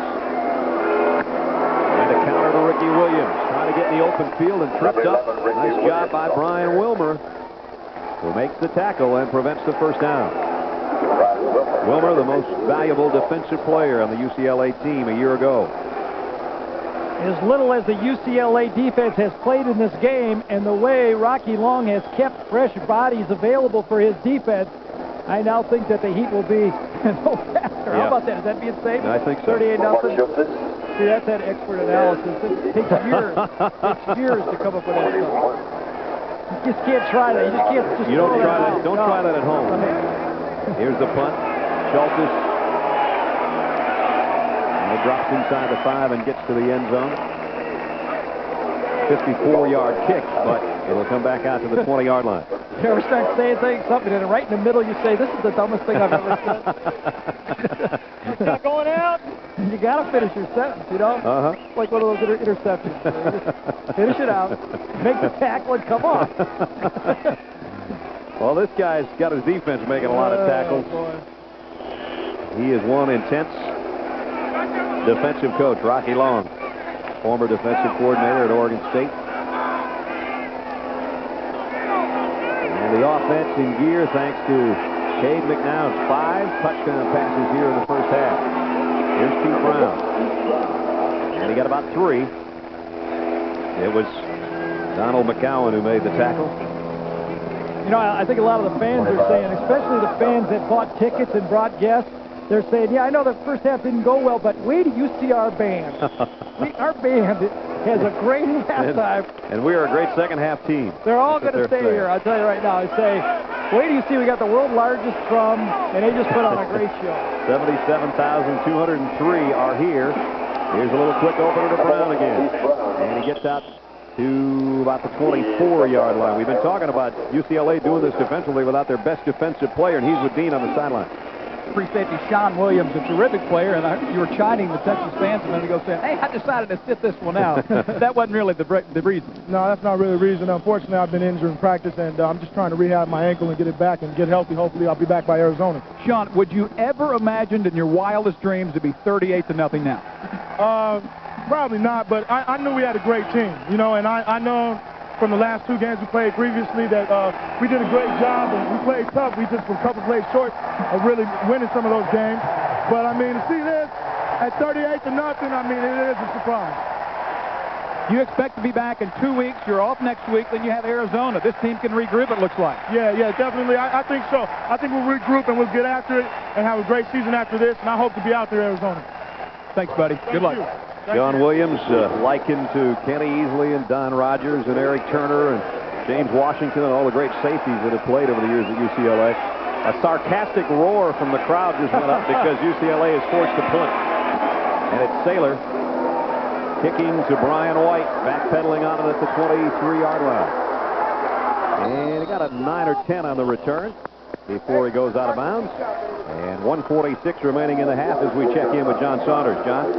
And a counter to Ricky Williams, trying to get in the open field and tripped up. Nice job by Brian Wilmer, who makes the tackle and prevents the first down. Wilmer, the most valuable defensive player on the UCLA team a year ago. As little as the UCLA defense has played in this game, and the way Rocky Long has kept fresh bodies available for his defense, I now think that the Heat will be no faster. How about that? Is that being safe? I think so. 38-0. See, that's that expert analysis. It takes years. It takes years to come up with that stuff. You just can't try that. You just can't. Just don't try that. Don't try that at home. Here's the punt. Schultes. And it drops inside the 5 and gets to the end zone. 54-yard kick, but it'll come back out to the 20-yard line. You ever start saying something, and right in the middle you say, "This is the dumbest thing I've ever said." It's not going out. You got to finish your sentence, you know? It's like one of those interceptions. Just finish it out, make the tackle, and come on. Well, this guy's got his defense making a lot of tackles. He is one intense defensive coach, Rocky Long, former defensive coordinator at Oregon State. And And the offense in gear thanks to Cade McNown's 5 touchdown passes here in the first half. Here's Pete Brown. And he got about 3. It was Donald McCowan who made the tackle. You know, I think a lot of the fans are saying, especially the fans that bought tickets and brought guests, they're saying, yeah, I know the first half didn't go well, but wait till you see our band. Our band has a great halftime. And we are a great second half team. They're all going to stay here. I'll tell you right now. I say, wait till you see we got the world's largest drum, and they just put on a great show. 77,203 are here. Here's a little quick opener to Brown again. And he gets out to about the 24-yard line. We've been talking about UCLA doing this defensively without their best defensive player, and he's with Dean on the sideline. Free safety Sean Williams, a terrific player, and you were chiding the Texas fans a minute ago saying, hey, I decided to sit this one out. That wasn't really the reason. No, that's not really the reason. Unfortunately, I've been injured in practice, and I'm just trying to rehab my ankle and get it back and get healthy. Hopefully, I'll be back by Arizona. Sean, would you ever imagined in your wildest dreams to be 38-0 now? Probably not, but I knew we had a great team, you know, and I know from the last 2 games we played previously that we did a great job and we played tough. We just were a couple plays short of really winning some of those games. But, I mean, to see this at 38-0, I mean, it is a surprise. You expect to be back in 2 weeks. You're off next week. Then you have Arizona. This team can regroup, it looks like. Yeah, definitely. I think so. I think we'll regroup and we'll get after it and have a great season after this, and I hope to be out there, Arizona. Thanks, buddy. Good luck. John Williams, likened to Kenny Easley and Don Rogers and Eric Turner and James Washington and all the great safeties that have played over the years at UCLA. A sarcastic roar from the crowd just went up because UCLA is forced to punt. And it's Saylor kicking to Brian White, backpedaling on it at the 23-yard line. And he got a 9 or 10 on the return before he goes out of bounds. And 1:46 remaining in the half as we check in with John Saunders. John?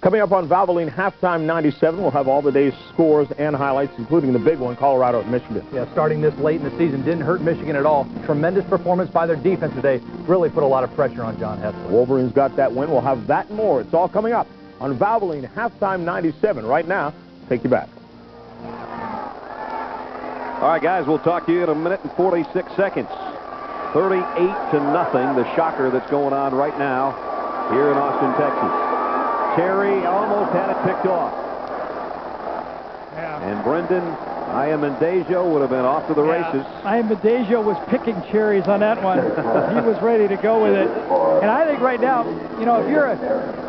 Coming up on Valvoline Halftime 97, we'll have all the day's scores and highlights, including the big one, Colorado at Michigan. Yeah, starting this late in the season didn't hurt Michigan at all. Tremendous performance by their defense today. Really put a lot of pressure on John Hester. Wolverines got that win. We'll have that and more. It's all coming up on Valvoline Halftime 97. Right now, take you back. All right, guys, we'll talk to you in a minute and 46 seconds. 38-0, the shocker that's going on right now here in Austin, Texas. Terry almost had it picked off. Yeah. And Brendan Iammendejo would have been off to the races. Iammendejo was picking cherries on that one. He was ready to go with it. And I think right now, you know, if you're a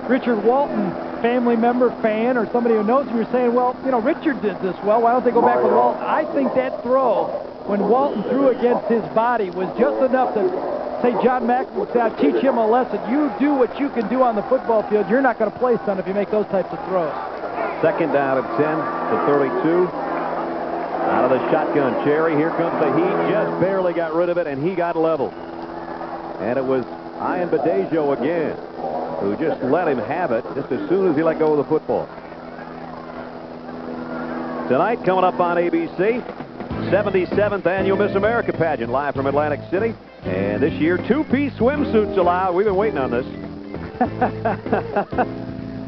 Richard Walton family member, fan, or somebody who knows him, you're saying, well, you know, Richard did this well. Why don't they go back with Walton? I think that throw, when Walton threw against his body, was just enough to say John Mack would teach him a lesson. You do what you can do on the football field. You're not going to play, son, if you make those types of throws. Second down and 10 to 32. Out of the shotgun, Cherry. Here comes the heat. Just barely got rid of it, and he got leveled. And it was Iammendejo again who just let him have it just as soon as he let go of the football. Tonight, coming up on ABC, 77th Annual Miss America Pageant, live from Atlantic City. And this year, 2-piece swimsuits allowed. We've been waiting on this.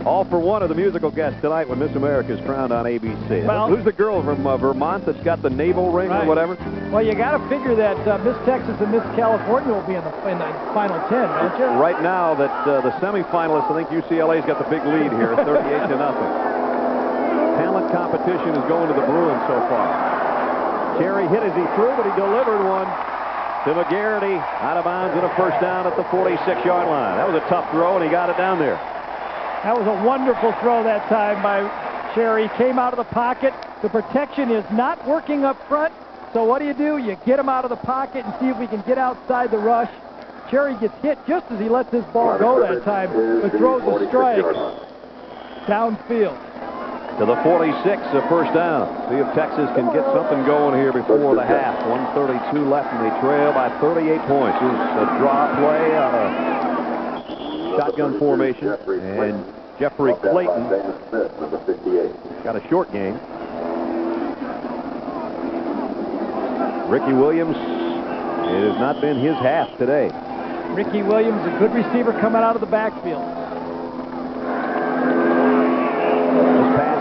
All for one of the musical guests tonight when Miss America is crowned on ABC. Well, who's the girl from Vermont that's got the navel ring or whatever? Well, you got to figure that Miss Texas and Miss California will be in the final 10, don't you? Right now, that the semifinalists, I think UCLA's got the big lead here, 38-0. Talent competition is going to the Bruins so far. Cherry hit as he threw, but he delivered one to McGarity, out of bounds and a first down at the 46-yard line. That was a tough throw, and he got it down there. That was a wonderful throw that time by Cherry. Came out of the pocket. The protection is not working up front, so what do? You get him out of the pocket and see if we can get outside the rush. Cherry gets hit just as he lets his ball go that time, but throws a strike downfield. To the 46, a first down. See if Texas can get something going here before the half. 1:32 left, and they trail by 38 points. This is a draw play on a shotgun formation, and Jeffrey Clayton got a short game. Ricky Williams, it has not been his half today. Ricky Williams, a good receiver coming out of the backfield.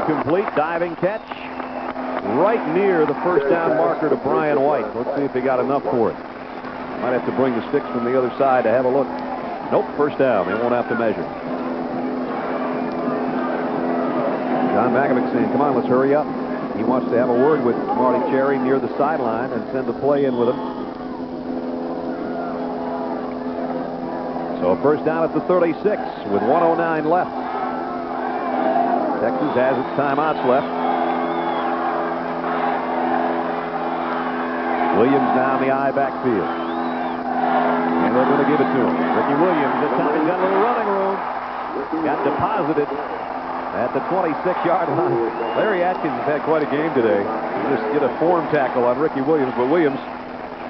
Complete diving catch. right near the first down marker to Brian White. Let's see if he got enough for it. Might have to bring the sticks from the other side to have a look. Nope, first down. They won't have to measure. John Makovic saying, come on, let's hurry up. He wants to have a word with Marty Cherry near the sideline and send the play in with him. So first down at the 36 with 1:09 left. Texas has its timeouts left. Williams down the I backfield. And they're going to give it to him. Ricky Williams this time has got a little running room. Got deposited at the 26-yard line. Larry Atkins has had quite a game today. He just get a form tackle on Ricky Williams, but Williams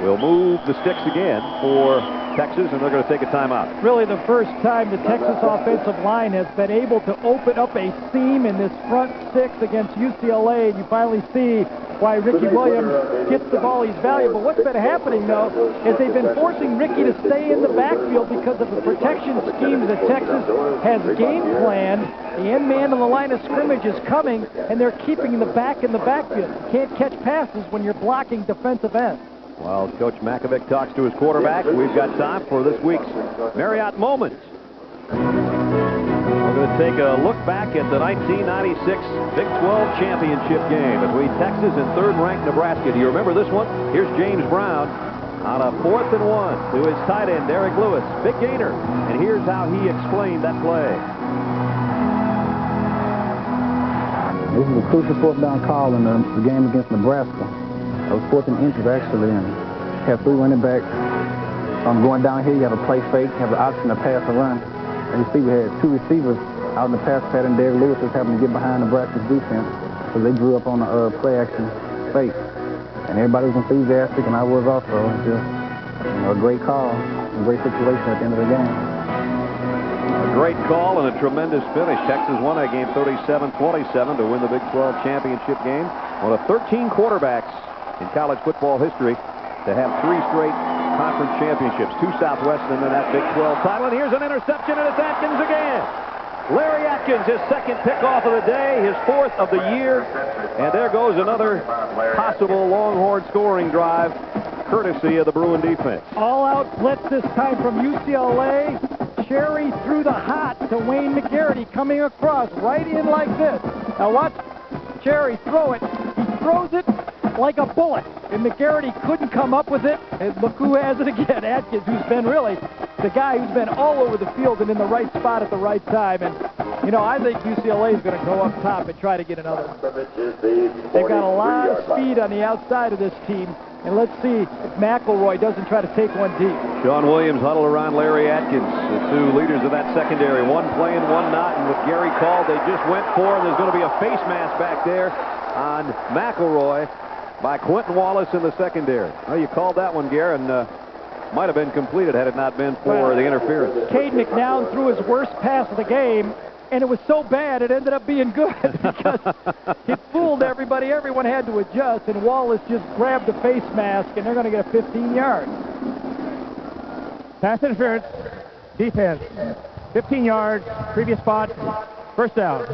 will move the sticks again for Texas, and they're going to take a timeout. Really the first time the Texas offensive line has been able to open up a seam in this front six against UCLA, and you finally see why Ricky Williams gets the ball. He's valuable. What's been happening, though, is they've been forcing Ricky to stay in the backfield because of the protection schemes that Texas has game planned. The end man on the line of scrimmage is coming, and they're keeping the back in the backfield. You can't catch passes when you're blocking defensive ends. While Coach Makovic talks to his quarterback, we've got time for this week's Marriott Moments. We're going to take a look back at the 1996 Big 12 championship game between Texas and third-ranked Nebraska. Do you remember this one? Here's James Brown on a 4th and 1 to his tight end, Derek Lewis. Big gainer. And here's how he explained that play. This is a crucial 4th down call in the game against Nebraska. I was 4th and inches actually, and have 3 running backs. Going down here, you have a play fake, you have the option to pass or run. And you see we had 2 receivers out in the pass pattern. Derek Lewis was having to get behind Nebraska's defense, so they drew up on the play action fake. And everybody was enthusiastic, and I was also. Just a great call, a great situation at the end of the game. A great call and a tremendous finish. Texas won that game 37-27 to win the Big 12 championship game. One of 13 quarterbacks in college football history to have 3 straight conference championships, 2 Southwest and then that Big 12 title. And here's an interception, and it's Atkins again. Larry Atkins, his 2nd pickoff of the day, his 4th of the year. And there goes another possible Longhorn scoring drive, courtesy of the Bruin defense. All-out blitz this time from UCLA. Cherry threw the hot to Wayne McGarity coming across right in like this. Now watch Cherry throw it. He throws it like a bullet, and McGarity couldn't come up with it. And look who has it again, Atkins, who's been really the guy who's been all over the field and in the right spot at the right time. And, you know, I think UCLA is going to go up top and try to get another one. They've got a lot of speed on the outside of this team, and let's see if McElroy doesn't try to take one deep. Sean Williams huddled around Larry Atkins, the 2 leaders of that secondary, one playing, one not, and with Gary called, they just went for it. There's going to be a face mask back there on McElroy by Quentin Wallace in the secondary. Well, you called that one, Gare, and might have been completed had it not been for the interference. Cade McNown threw his worst pass of the game, and it was so bad it ended up being good because it fooled everybody. Everyone had to adjust, and Wallace just grabbed the face mask, and they're going to get a 15 yards. Pass interference, defense, 15 yards, previous spot, first down.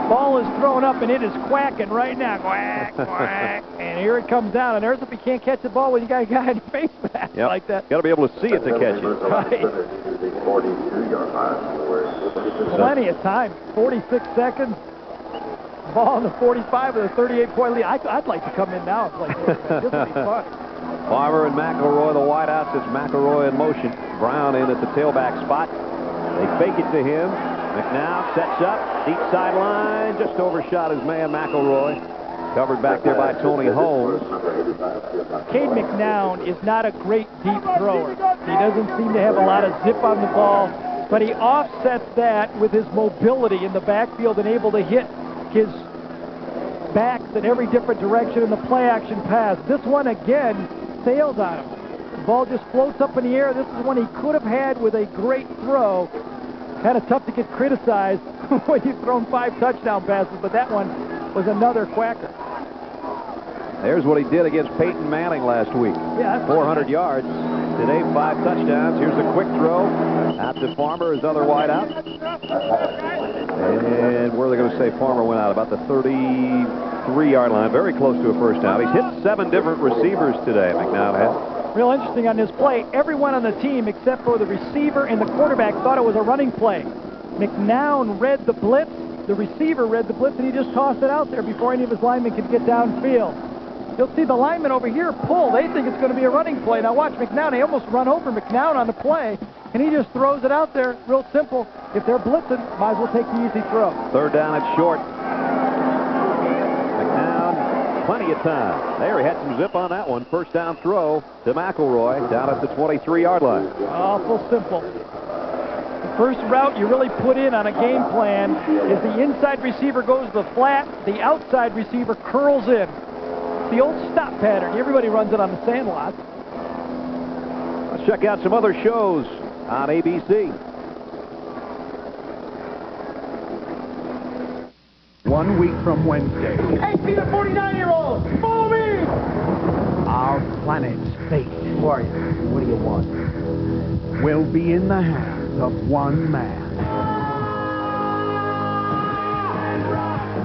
Ball is thrown up, and it is quacking right now. Quack, quack. And here it comes down. And there's if you can't catch the ball when you got a guy in the face mask like that. Got to be able to see it to catch it. Right. Plenty of time. 46 seconds. Ball on the 45 with a 38-point lead. I'd like to come in now and play this. This would be fun. Farmer and McElroy, the wideouts. It's McElroy in motion. Brown in at the tailback spot. They fake it to him. McNown sets up, deep sideline, just overshot his man McElroy. Covered back there by Tony Holmes. Cade McNown is not a great deep thrower. He doesn't seem to have a lot of zip on the ball, but he offsets that with his mobility in the backfield and able to hit his backs in every different direction in the play-action pass. This one, again, sails on him. The ball just floats up in the air. This is one he could have had with a great throw. Kind of tough to get criticized when you've thrown 5 touchdown passes, but that one was another quacker. There's what he did against Peyton Manning last week. Yeah, 400 yards. Today, 5 touchdowns. Here's a quick throw out to Farmer, his other wideout. And where are they going to say Farmer went out? About the 33-yard line, very close to a first down. He's hit 7 different receivers today, McNown has. Real interesting on this play. Everyone on the team except for the receiver and the quarterback thought it was a running play. McNown read the blitz, the receiver read the blitz, and he just tossed it out there before any of his linemen could get downfield. You'll see the linemen over here pull. They think it's going to be a running play. Now watch McNown. They almost run over McNown on the play, and he just throws it out there. Real simple. If they're blitzing, might as well take the easy throw. Third down at short. McNown, plenty of time. There, he had some zip on that one. First down throw to McElroy down at the 23-yard line. Awful simple. The first route you really put in on a game plan is the inside receiver goes to the flat, the outside receiver curls in. It's the old stop pattern. Everybody runs it on the sandlot. Let's check out some other shows on ABC. 1 week from Wednesday, 18 to 49-year-olds, follow me! our planet's fate Who are you? What do you want? will be in the hands of one man.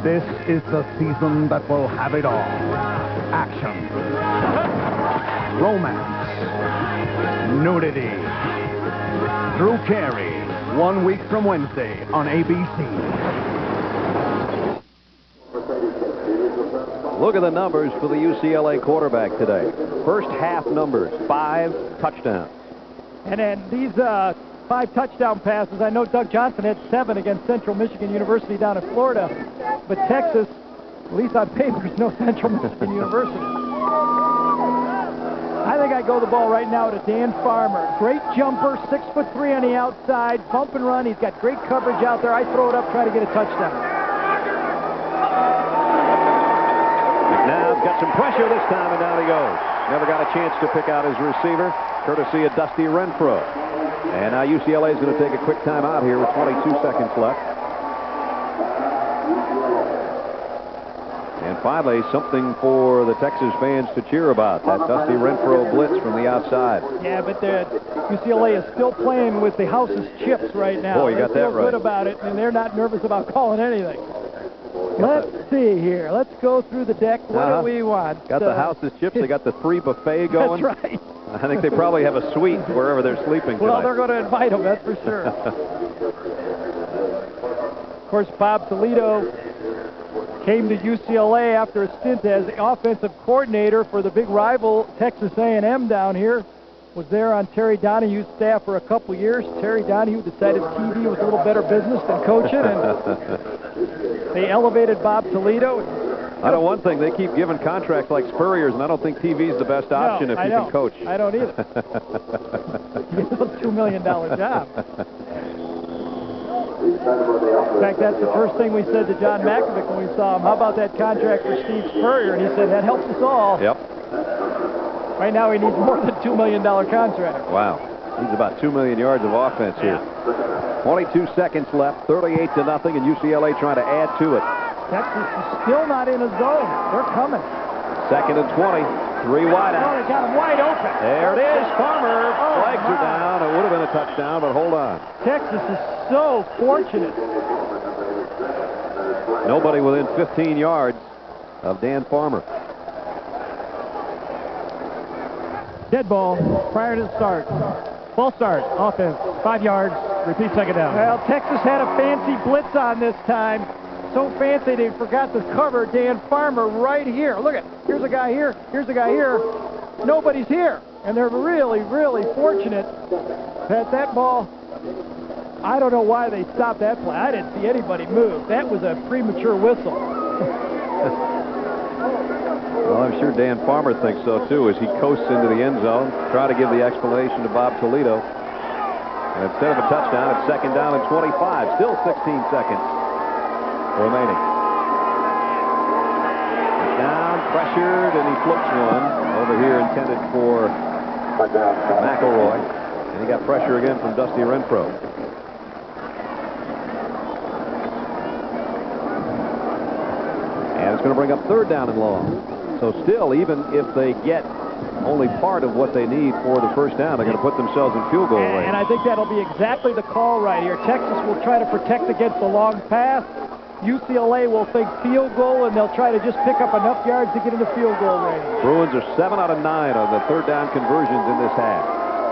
This is the season that will have it all. Action, romance, nudity. Drew Carey, 1 week from Wednesday on ABC. Look at the numbers for the UCLA quarterback today. First half numbers, 5 touchdowns. And then these 5 touchdown passes, I know Doug Johnson had 7 against Central Michigan University down in Florida, but Texas, at least on paper, is no Central Michigan University. I think I go the ball right now to Dan Farmer. Great jumper, 6'3" on the outside, bump and run. He's got great coverage out there. I throw it up, try to get a touchdown. McNown's got some pressure this time, and down he goes. Never got a chance to pick out his receiver, courtesy of Dusty Renfro. And now UCLA is going to take a quick timeout here with 22 seconds left. And finally, something for the Texas fans to cheer about. That Dusty Renfro blitz from the outside. Yeah, but UCLA is still playing with the house's chips right now. Boy, you got that right. They feel good about it, and they're not nervous about calling anything. Let's see here. Let's go through the deck. What do we want? Got the house's chips. They got the free buffet going. That's right. I think they probably have a suite wherever they're sleeping tonight. Well, they're going to invite them, that's for sure. Of course, Bob Toledo came to UCLA after a stint as the offensive coordinator for the big rival Texas A&M down here. Was there on Terry Donahue's staff for a couple years. Terry Donahue decided TV was a little better business than coaching, and they elevated Bob Toledo. I know one thing, they keep giving contracts like Spurrier's, and I don't think TV's the best option if you can coach. I don't either. You get a $2 million job. In fact, that's the first thing we said to John Malkovich when we saw him. How about that contract for Steve Spurrier? And he said, that helps us all. Yep. Right now he needs more than $2 million contract. Wow. Needs about 2 million yards of offense here. 22 seconds left, 38-0, and UCLA trying to add to it. Texas is still not in a zone. They're coming. 2nd and 20. 3 wide out. Oh, they got him wide open. There it is. Farmer. Legs are down. It would have been a touchdown, but hold on. Texas is so fortunate. Nobody within 15 yards of Dan Farmer. Dead ball prior to the start. False start. Offense. 5 yards. Repeat second down. Well, Texas had a fancy blitz on this time. So fancy they forgot to cover Dan Farmer right here. Look at, here's a guy here, here's a guy here. Nobody's here. And they're really, really fortunate that that ball, I don't know why they stopped that play. I didn't see anybody move. That was a premature whistle. Well, I'm sure Dan Farmer thinks so, too, as he coasts into the end zone, trying to give the explanation to Bob Toledo. And instead of a touchdown, it's 2nd down and 25. Still 16 seconds remaining. Down, pressured, and he flips one over here intended for McElroy. And he got pressure again from Dusty Renfro. And it's going to bring up 3rd down and long. So still, even if they get only part of what they need for the first down, they're going to put themselves in field goal range. And I think that'll be exactly the call right here. Texas will try to protect against the long pass. UCLA will think field goal, and they'll try to just pick up enough yards to get into field goal range. Bruins are 7 out of 9 on the third down conversions in this half.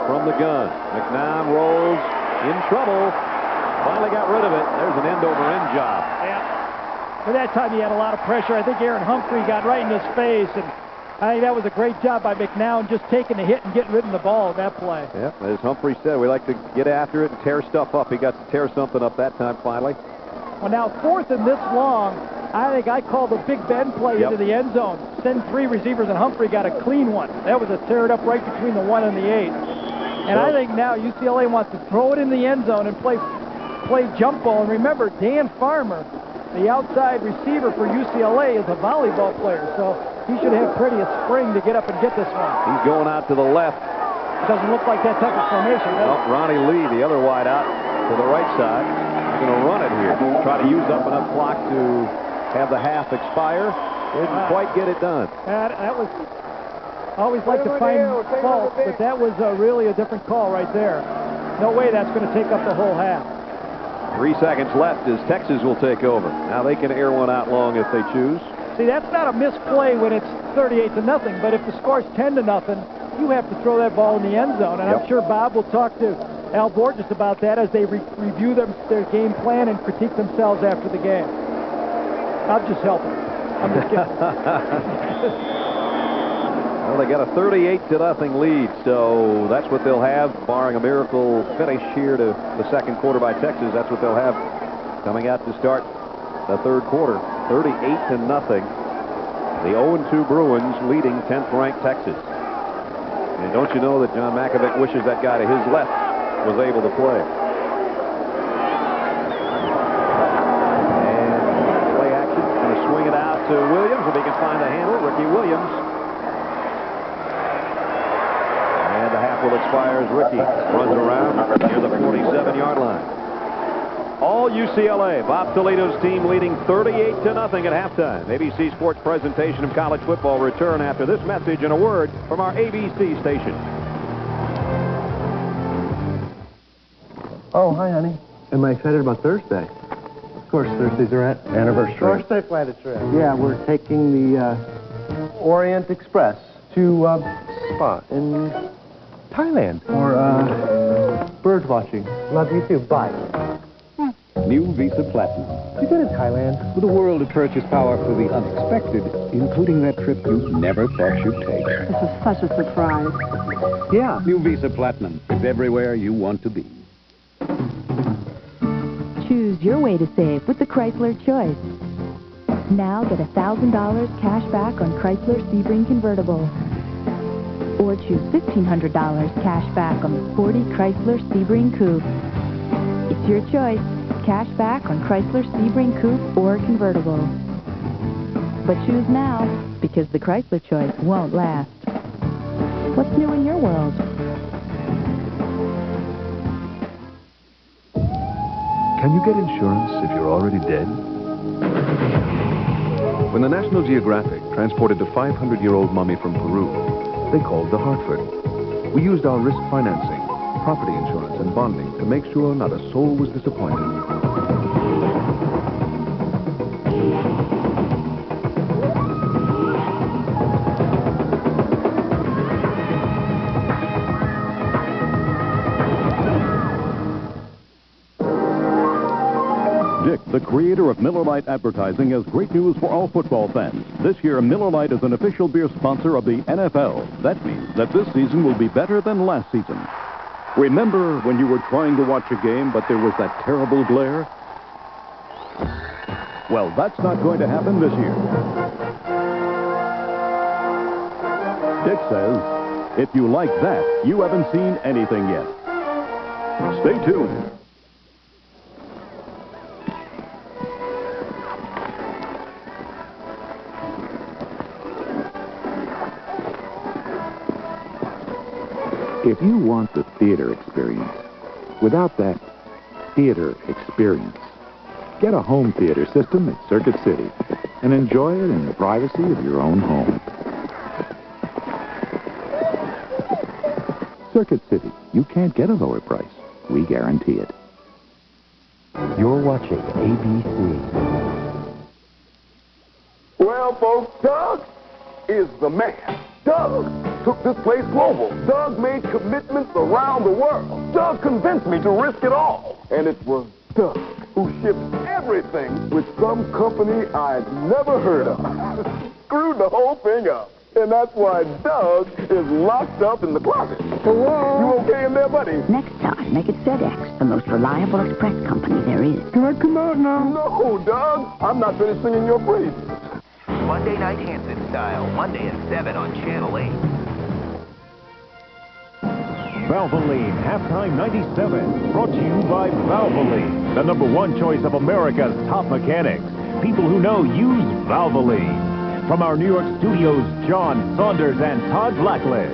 From the gun, McNown rolls in trouble. Finally got rid of it. There's an end-over-end job. Yeah. By that time, he had a lot of pressure. I think Aaron Humphrey got right in his face, and I think that was a great job by McNown, just taking the hit and getting rid of the ball in that play. Yep, as Humphrey said, we like to get after it and tear stuff up. He got to tear something up that time finally. Well, now, 4th and this long, I think I called the Big Ben play into the end zone. Send 3 receivers, and Humphrey got a clean one. That was a tear it up right between the 1 and the 8. And I think now UCLA wants to throw it in the end zone and play jump ball. And remember, Dan Farmer, the outside receiver for UCLA, is a volleyball player, so he should have pretty a spring to get up and get this one. He's going out to the left. Doesn't look like that type of formation, does it? Ronnie Lee, the other wide out to the right side. He's going to run it here. Try to use up enough clock to have the half expire. Didn't quite get it done. That was... I always like to find faults, but that was really a different call right there. No way that's going to take up the whole half. 3 seconds left as Texas will take over. Now they can air one out long if they choose. See, that's not a misplay when it's 38-0, but if the score's 10-0, you have to throw that ball in the end zone. And I'm sure Bob will talk to Al Borges about that as they review their game plan and critique themselves after the game. I'm just helping. I'm just kidding. Well, they got a 38-0 lead, so that's what they'll have, barring a miracle finish here to the second quarter by Texas. That's what they'll have coming out to start the third quarter. 38-0. The 0-2 Bruins leading 10th-ranked Texas. And don't you know that John Makovic wishes that guy to his left was able to play. And play action. Going to swing it out to Williams if he can find the handle. Ricky Williams. And the half will expire as Ricky runs around near the 47-yard line. All UCLA. Bob Toledo's team leading 38-0 at halftime. ABC Sports presentation of college football return after this message and a word from our ABC station. Oh, hi, honey. Am I excited about Thursday? Of course, Thursdays are at anniversary. Thursday flight a trip. Yeah, we're taking the Orient Express to spa in Thailand for bird watching. Love you too. Bye. New Visa Platinum. You been in Thailand? With a world of purchase power for the unexpected, including that trip you never thought you'd take. This is such a surprise. Yeah, New Visa Platinum. It's everywhere you want to be. Choose your way to save with the Chrysler Choice. Now get $1,000 cash back on Chrysler Sebring convertible. Or choose $1,500 cash back on the sporty Chrysler Sebring Coupe. It's your choice. Cash back on Chrysler Sebring Coupe or convertible. But choose now, because the Chrysler Choice won't last. What's new in your world? Can you get insurance if you're already dead? When the National Geographic transported a 500-year-old mummy from Peru, they called the Hartford. We used our risk financing, property insurance, and bonding to make sure not a soul was disappointed. Dick, the creator of Miller Lite Advertising, has great news for all football fans. This year, Miller Lite is an official beer sponsor of the NFL. That means that this season will be better than last season. Remember when you were trying to watch a game, but there was that terrible glare? Well, that's not going to happen this year. Dick says, if you like that, you haven't seen anything yet. Stay tuned. If you want the theater experience, without that theater experience, get a home theater system at Circuit City and enjoy it in the privacy of your own home. Circuit City, you can't get a lower price. We guarantee it. You're watching ABC. Well, folks, Doug is the man. Doug took this place global. Doug made commitments around the world. Doug convinced me to risk it all. And it was Doug who shipped everything with some company I'd never heard of. Screwed the whole thing up. And that's why Doug is locked up in the closet. Hello? You okay in there, buddy? Next time, make it FedEx, the most reliable express company there is. Can I come out now? No, Doug. I'm not finished singing your praises. Monday Night Hanson Style, Monday at 7 on Channel 8. Valvoline Halftime 97, brought to you by Valvoline, the #1 choice of America's top mechanics. People who know use Valvoline. From our New York studios, John Saunders and Todd Blackledge.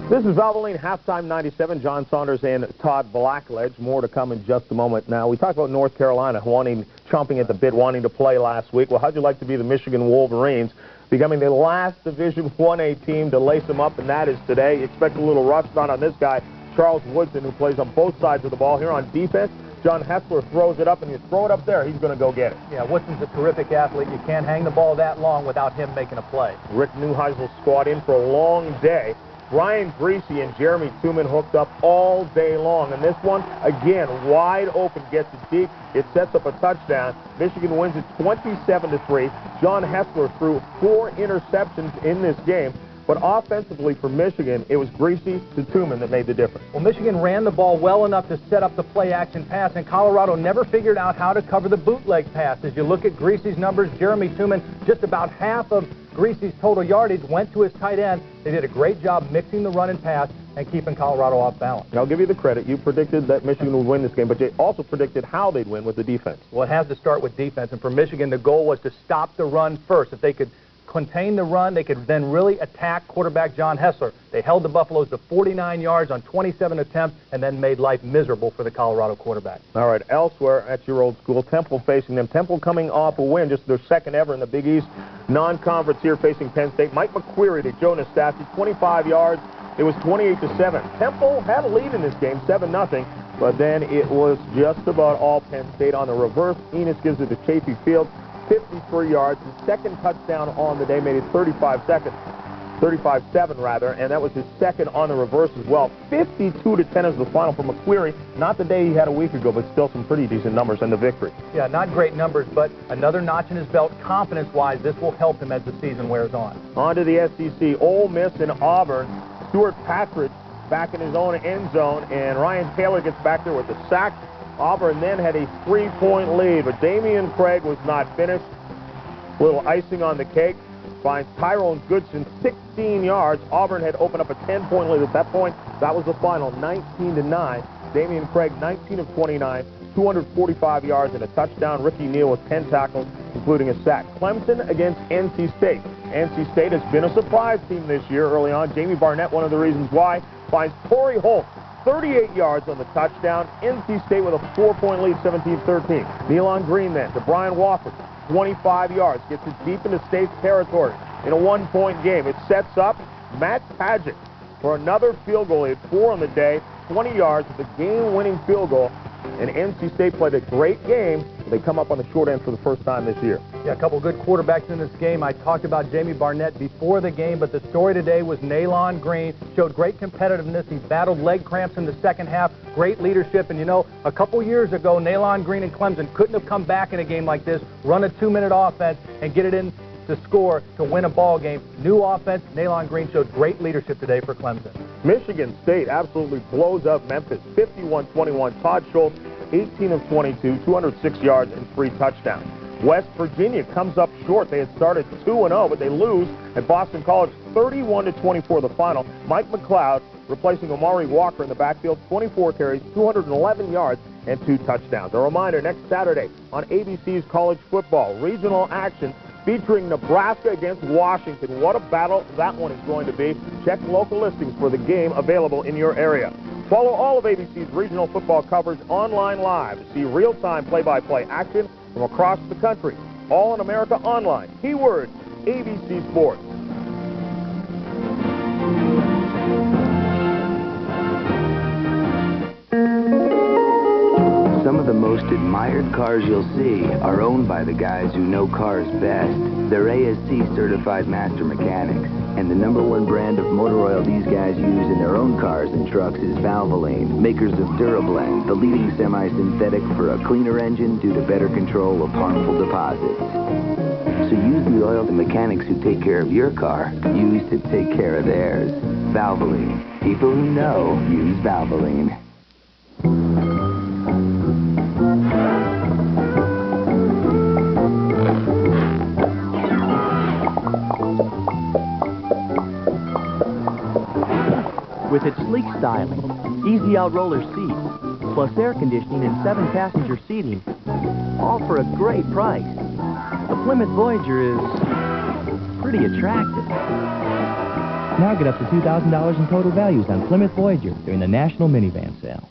This is Valvoline Halftime 97, John Saunders and Todd Blackledge. More to come in just a moment. Now, we talked about North Carolina chomping at the bit, wanting to play last week. Well, how'd you like to be the Michigan Wolverines, becoming the last Division 1A team to lace them up, and that is today. Expect a little rust on this guy, Charles Woodson, who plays on both sides of the ball. Here on defense, John Hessler throws it up, and you throw it up there, he's going to go get it. Yeah, Woodson's a terrific athlete. You can't hang the ball that long without him making a play. Rick Neuheisel's squad in for a long day. Brian Greasy and Jeremy Tooman hooked up all day long. And this one, again, wide open, gets it deep. It sets up a touchdown. Michigan wins it 27-3. John Hessler threw 4 interceptions in this game. But offensively for Michigan, it was Greasy to Tooman that made the difference. Well, Michigan ran the ball well enough to set up the play-action pass, and Colorado never figured out how to cover the bootleg pass. As you look at Greasy's numbers, Jeremy Tooman, just about half of Greasy's total yardage went to his tight end. They did a great job mixing the run and pass and keeping Colorado off balance. I'll give you the credit. You predicted that Michigan would win this game, but you also predicted how they'd win with the defense. Well, it has to start with defense, and for Michigan, the goal was to stop the run first. If they could contain the run, they could then really attack quarterback John Hessler. They held the Buffaloes to 49 yards on 27 attempts and then made life miserable for the Colorado quarterback. All right, elsewhere at your old school, Temple facing them. Temple coming off a win, just their second ever in the Big East non-conference here, facing Penn State. Mike McQueary to Joe Nastasi, 25 yards. It was 28-7. Temple had a lead in this game, 7-0, but then it was just about all Penn State on the reverse. Enos gives it to Chafee Fields, 53 yards. His second touchdown on the day, made it 35-7 rather, and that was his second on the reverse as well. 52-10 is the final for McQueary. Not the day he had a week ago, but still some pretty decent numbers and the victory. Yeah, not great numbers, but another notch in his belt. Confidence-wise, this will help him as the season wears on. On to the SEC. Ole Miss and Auburn. Stuart Patridge back in his own end zone, and Ryan Taylor gets back there with the sack. Auburn then had a 3-point lead, but Damian Craig was not finished. A little icing on the cake. Finds Tyrone Goodson 16 yards. Auburn had opened up a 10-point lead at that point. That was the final, 19-9. Damian Craig, 19 of 29, 245 yards and a touchdown. Ricky Neal with 10 tackles, including a sack. Clemson against NC State. NC State has been a surprise team this year early on. Jamie Barnett, one of the reasons why, finds Torrey Holt 38 yards on the touchdown. NC State with a 4-point lead, 17-13. Nealon Green then to Brian Wofford, 25 yards, gets it deep into State's territory in a 1-point game. It sets up Matt Padgett for another field goal. He had 4 on the day, 20 yards with a game-winning field goal. And NC State played a great game. They come up on the short end for the first time this year. Yeah, a couple good quarterbacks in this game. I talked about Jamie Barnett before the game, but the story today was Nealon Green. Showed great competitiveness. He battled leg cramps in the second half. Great leadership. And, you know, a couple years ago, Nealon Green and Clemson couldn't have come back in a game like this, run a 2-minute offense, and get it in to score to win a ball game. New offense. Nealon Green showed great leadership today for Clemson. Michigan State absolutely blows up Memphis, 51-21. Todd Schultz, 18 of 22, 206 yards and 3 touchdowns. West Virginia comes up short. They had started 2-0, but they lose at Boston College, 31-24 the final. Mike McLeod replacing Omari Walker in the backfield, 24 carries, 211 yards, and 2 touchdowns. A reminder, next Saturday on ABC's College Football, regional action featuring Nebraska against Washington. What a battle that one is going to be. Check local listings for the game available in your area. Follow all of ABC's regional football coverage online live to see real-time play-by-play action from across the country. All in America online. Keyword, ABC Sports. Some of the most admired cars you'll see are owned by the guys who know cars best. They're ASC certified master mechanics. And the #1 brand of motor oil these guys use in their own cars and trucks is Valvoline, makers of Durablend, the leading semi-synthetic for a cleaner engine due to better control of harmful deposits. So use the oil the mechanics who take care of your car use to take care of theirs. Valvoline. People who know use Valvoline. With its sleek styling, easy out-roller seats, plus air conditioning and 7-passenger seating, all for a great price. The Plymouth Voyager is pretty attractive. Now get up to $2,000 in total values on Plymouth Voyager during the National Minivan Sale.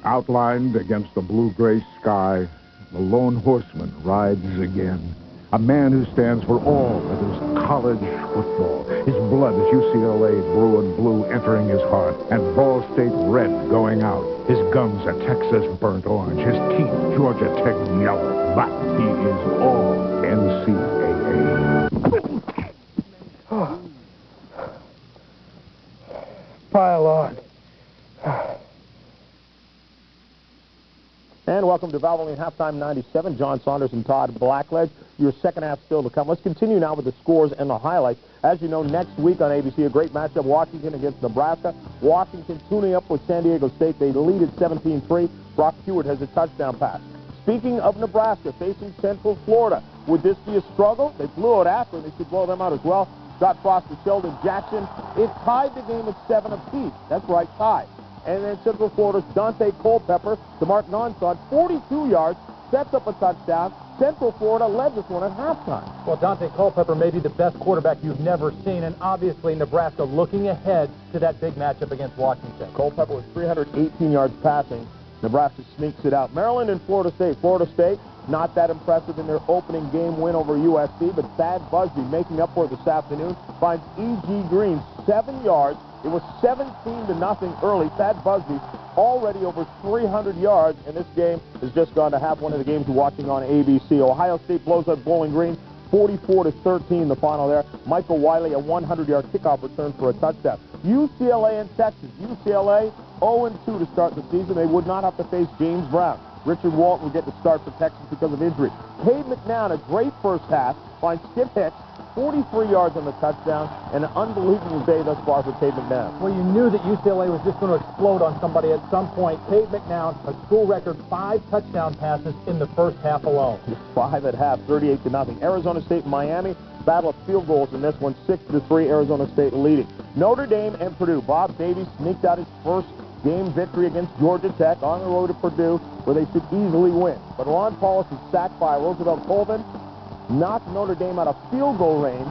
Outlined against the blue-gray sky, the lone horseman rides again. A man who stands for all that is college football. His blood is UCLA blue and blue entering his heart, and Ball State red going out. His gums are Texas burnt orange, his teeth Georgia Tech yellow. But he is all NCAA. Pile on. And welcome to Valvoline Halftime 97. John Saunders and Todd Blackledge. Your second half still to come. Let's continue now with the scores and the highlights. As you know, next week on ABC, a great matchup, Washington against Nebraska. Washington tuning up with San Diego State. They lead at 17-3. Brock Hewitt has a touchdown pass. Speaking of Nebraska, facing Central Florida. Would this be a struggle? They blew it after, and they should blow them out as well. Scott Frost to Sheldon Jackson. It tied the game at 7 apiece. That's right, tied. And then Central Florida's Dante Culpepper to Mark Nonsod, 42 yards, sets up a touchdown. Central Florida led this one at halftime. Well, Dante Culpepper may be the best quarterback you've never seen, and obviously Nebraska looking ahead to that big matchup against Washington. Culpepper with 318 yards passing. Nebraska sneaks it out. Maryland and Florida State. Florida State, not that impressive in their opening game win over USC, but Thad Busby making up for it this afternoon finds E.G. Green 7 yards. It was 17-0 early. Thad Busby already over 300 yards, and this game has just gone to half. One of the games you're watching on ABC. Ohio State blows up Bowling Green, 44-13 the final there. Michael Wiley, a 100-yard kickoff return for a touchdown. UCLA and Texas. UCLA 0-2 to start the season. They would not have to face James Brown. Richard Walton will get the start for Texas because of injury. Cade McNown, a great first half, finds Skip Hicks, 43 yards on the touchdown, and an unbelievable day thus far for Cade McNown. Well, you knew that UCLA was just going to explode on somebody at some point. Cade McNown, a school record 5 touchdown passes in the first half alone. Just 5 at half, 38-0. Arizona State and Miami, battle of field goals in this one, 6-3, Arizona State leading. Notre Dame and Purdue. Bob Davies sneaked out his first game victory against Georgia Tech on the road to Purdue, where they should easily win. But Ron Paulus is sacked by Roosevelt Colvin, knocked Notre Dame out of field goal range,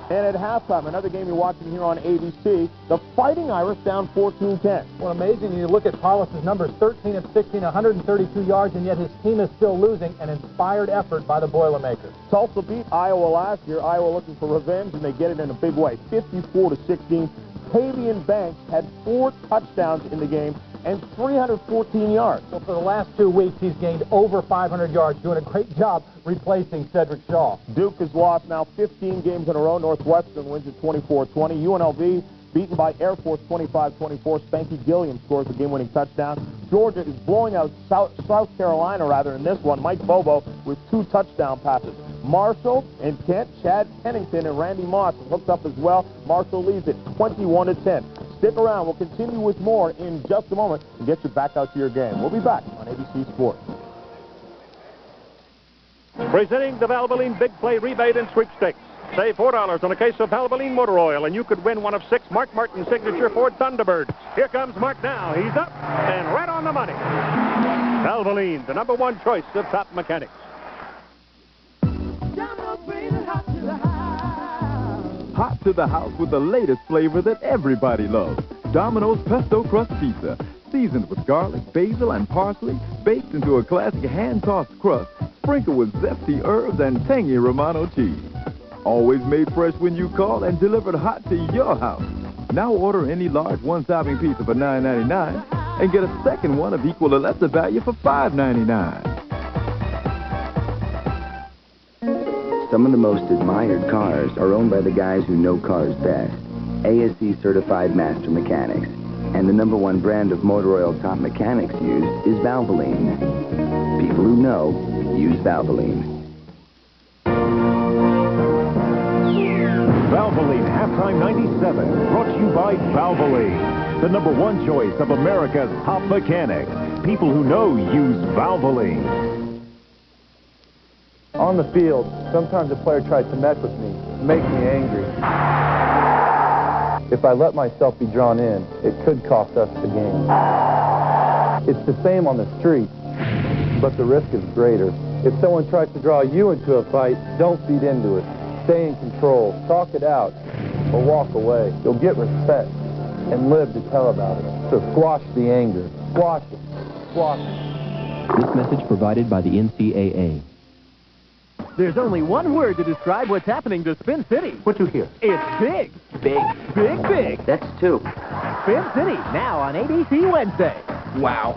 and at halftime, another game you're watching here on ABC, the Fighting Irish down 14-10. Well, amazing. You look at Paulus's numbers, 13 of 16, 132 yards, and yet his team is still losing. An inspired effort by the Boilermakers. Tulsa beat Iowa last year. Iowa looking for revenge, and they get it in a big way, 54-16. Tavian Banks had 4 touchdowns in the game and 314 yards. Well, for the last 2 weeks, he's gained over 500 yards, doing a great job replacing Cedric Shaw. Duke has lost now 15 games in a row. Northwestern wins at 24-20. UNLV beaten by Air Force 25-24. Spanky Gilliam scores the game-winning touchdown. Georgia is blowing out South Carolina, in this one. Mike Bobo with 2 touchdown passes. Marshall and Kent, Chad Pennington, and Randy Moss hooked up as well. Marshall leads it 21-10. Stick around. We'll continue with more in just a moment and get you back out to your game. We'll be back on ABC Sports. Presenting the Valvoline Big Play Rebate and Sweepstakes. Save $4 on a case of Valvoline motor oil, and you could win one of 6 Mark Martin signature Ford Thunderbirds. Here comes Mark now. He's up and right on the money. Valvoline, the #1 choice of top mechanics. Hot to the house with the latest flavor that everybody loves. Domino's Pesto Crust Pizza. Seasoned with garlic, basil, and parsley, baked into a classic hand-tossed crust, sprinkled with zesty herbs and tangy Romano cheese. Always made fresh when you call and delivered hot to your house. Now order any large one-topping pizza for $9.99 and get a second one of equal or lesser value for $5.99. Some of the most admired cars are owned by the guys who know cars best. ASC certified master mechanics. And the #1 brand of motor oil top mechanics used is Valvoline. People who know use Valvoline. Valvoline Halftime 97, brought to you by Valvoline, the #1 choice of America's top mechanics. People who know use Valvoline. On the field, sometimes a player tries to mess with me, make me angry. If I let myself be drawn in, it could cost us the game. It's the same on the street, but the risk is greater. If someone tries to draw you into a fight, don't feed into it. Stay in control, talk it out, or walk away. You'll get respect and live to tell about it. So squash the anger. Squash it. Squash it. This message provided by the NCAA. There's only one word to describe what's happening to Spin City. What you hear? It's big. Big. Big, big. That's 2. Spin City, now on ABC Wednesday. Wow.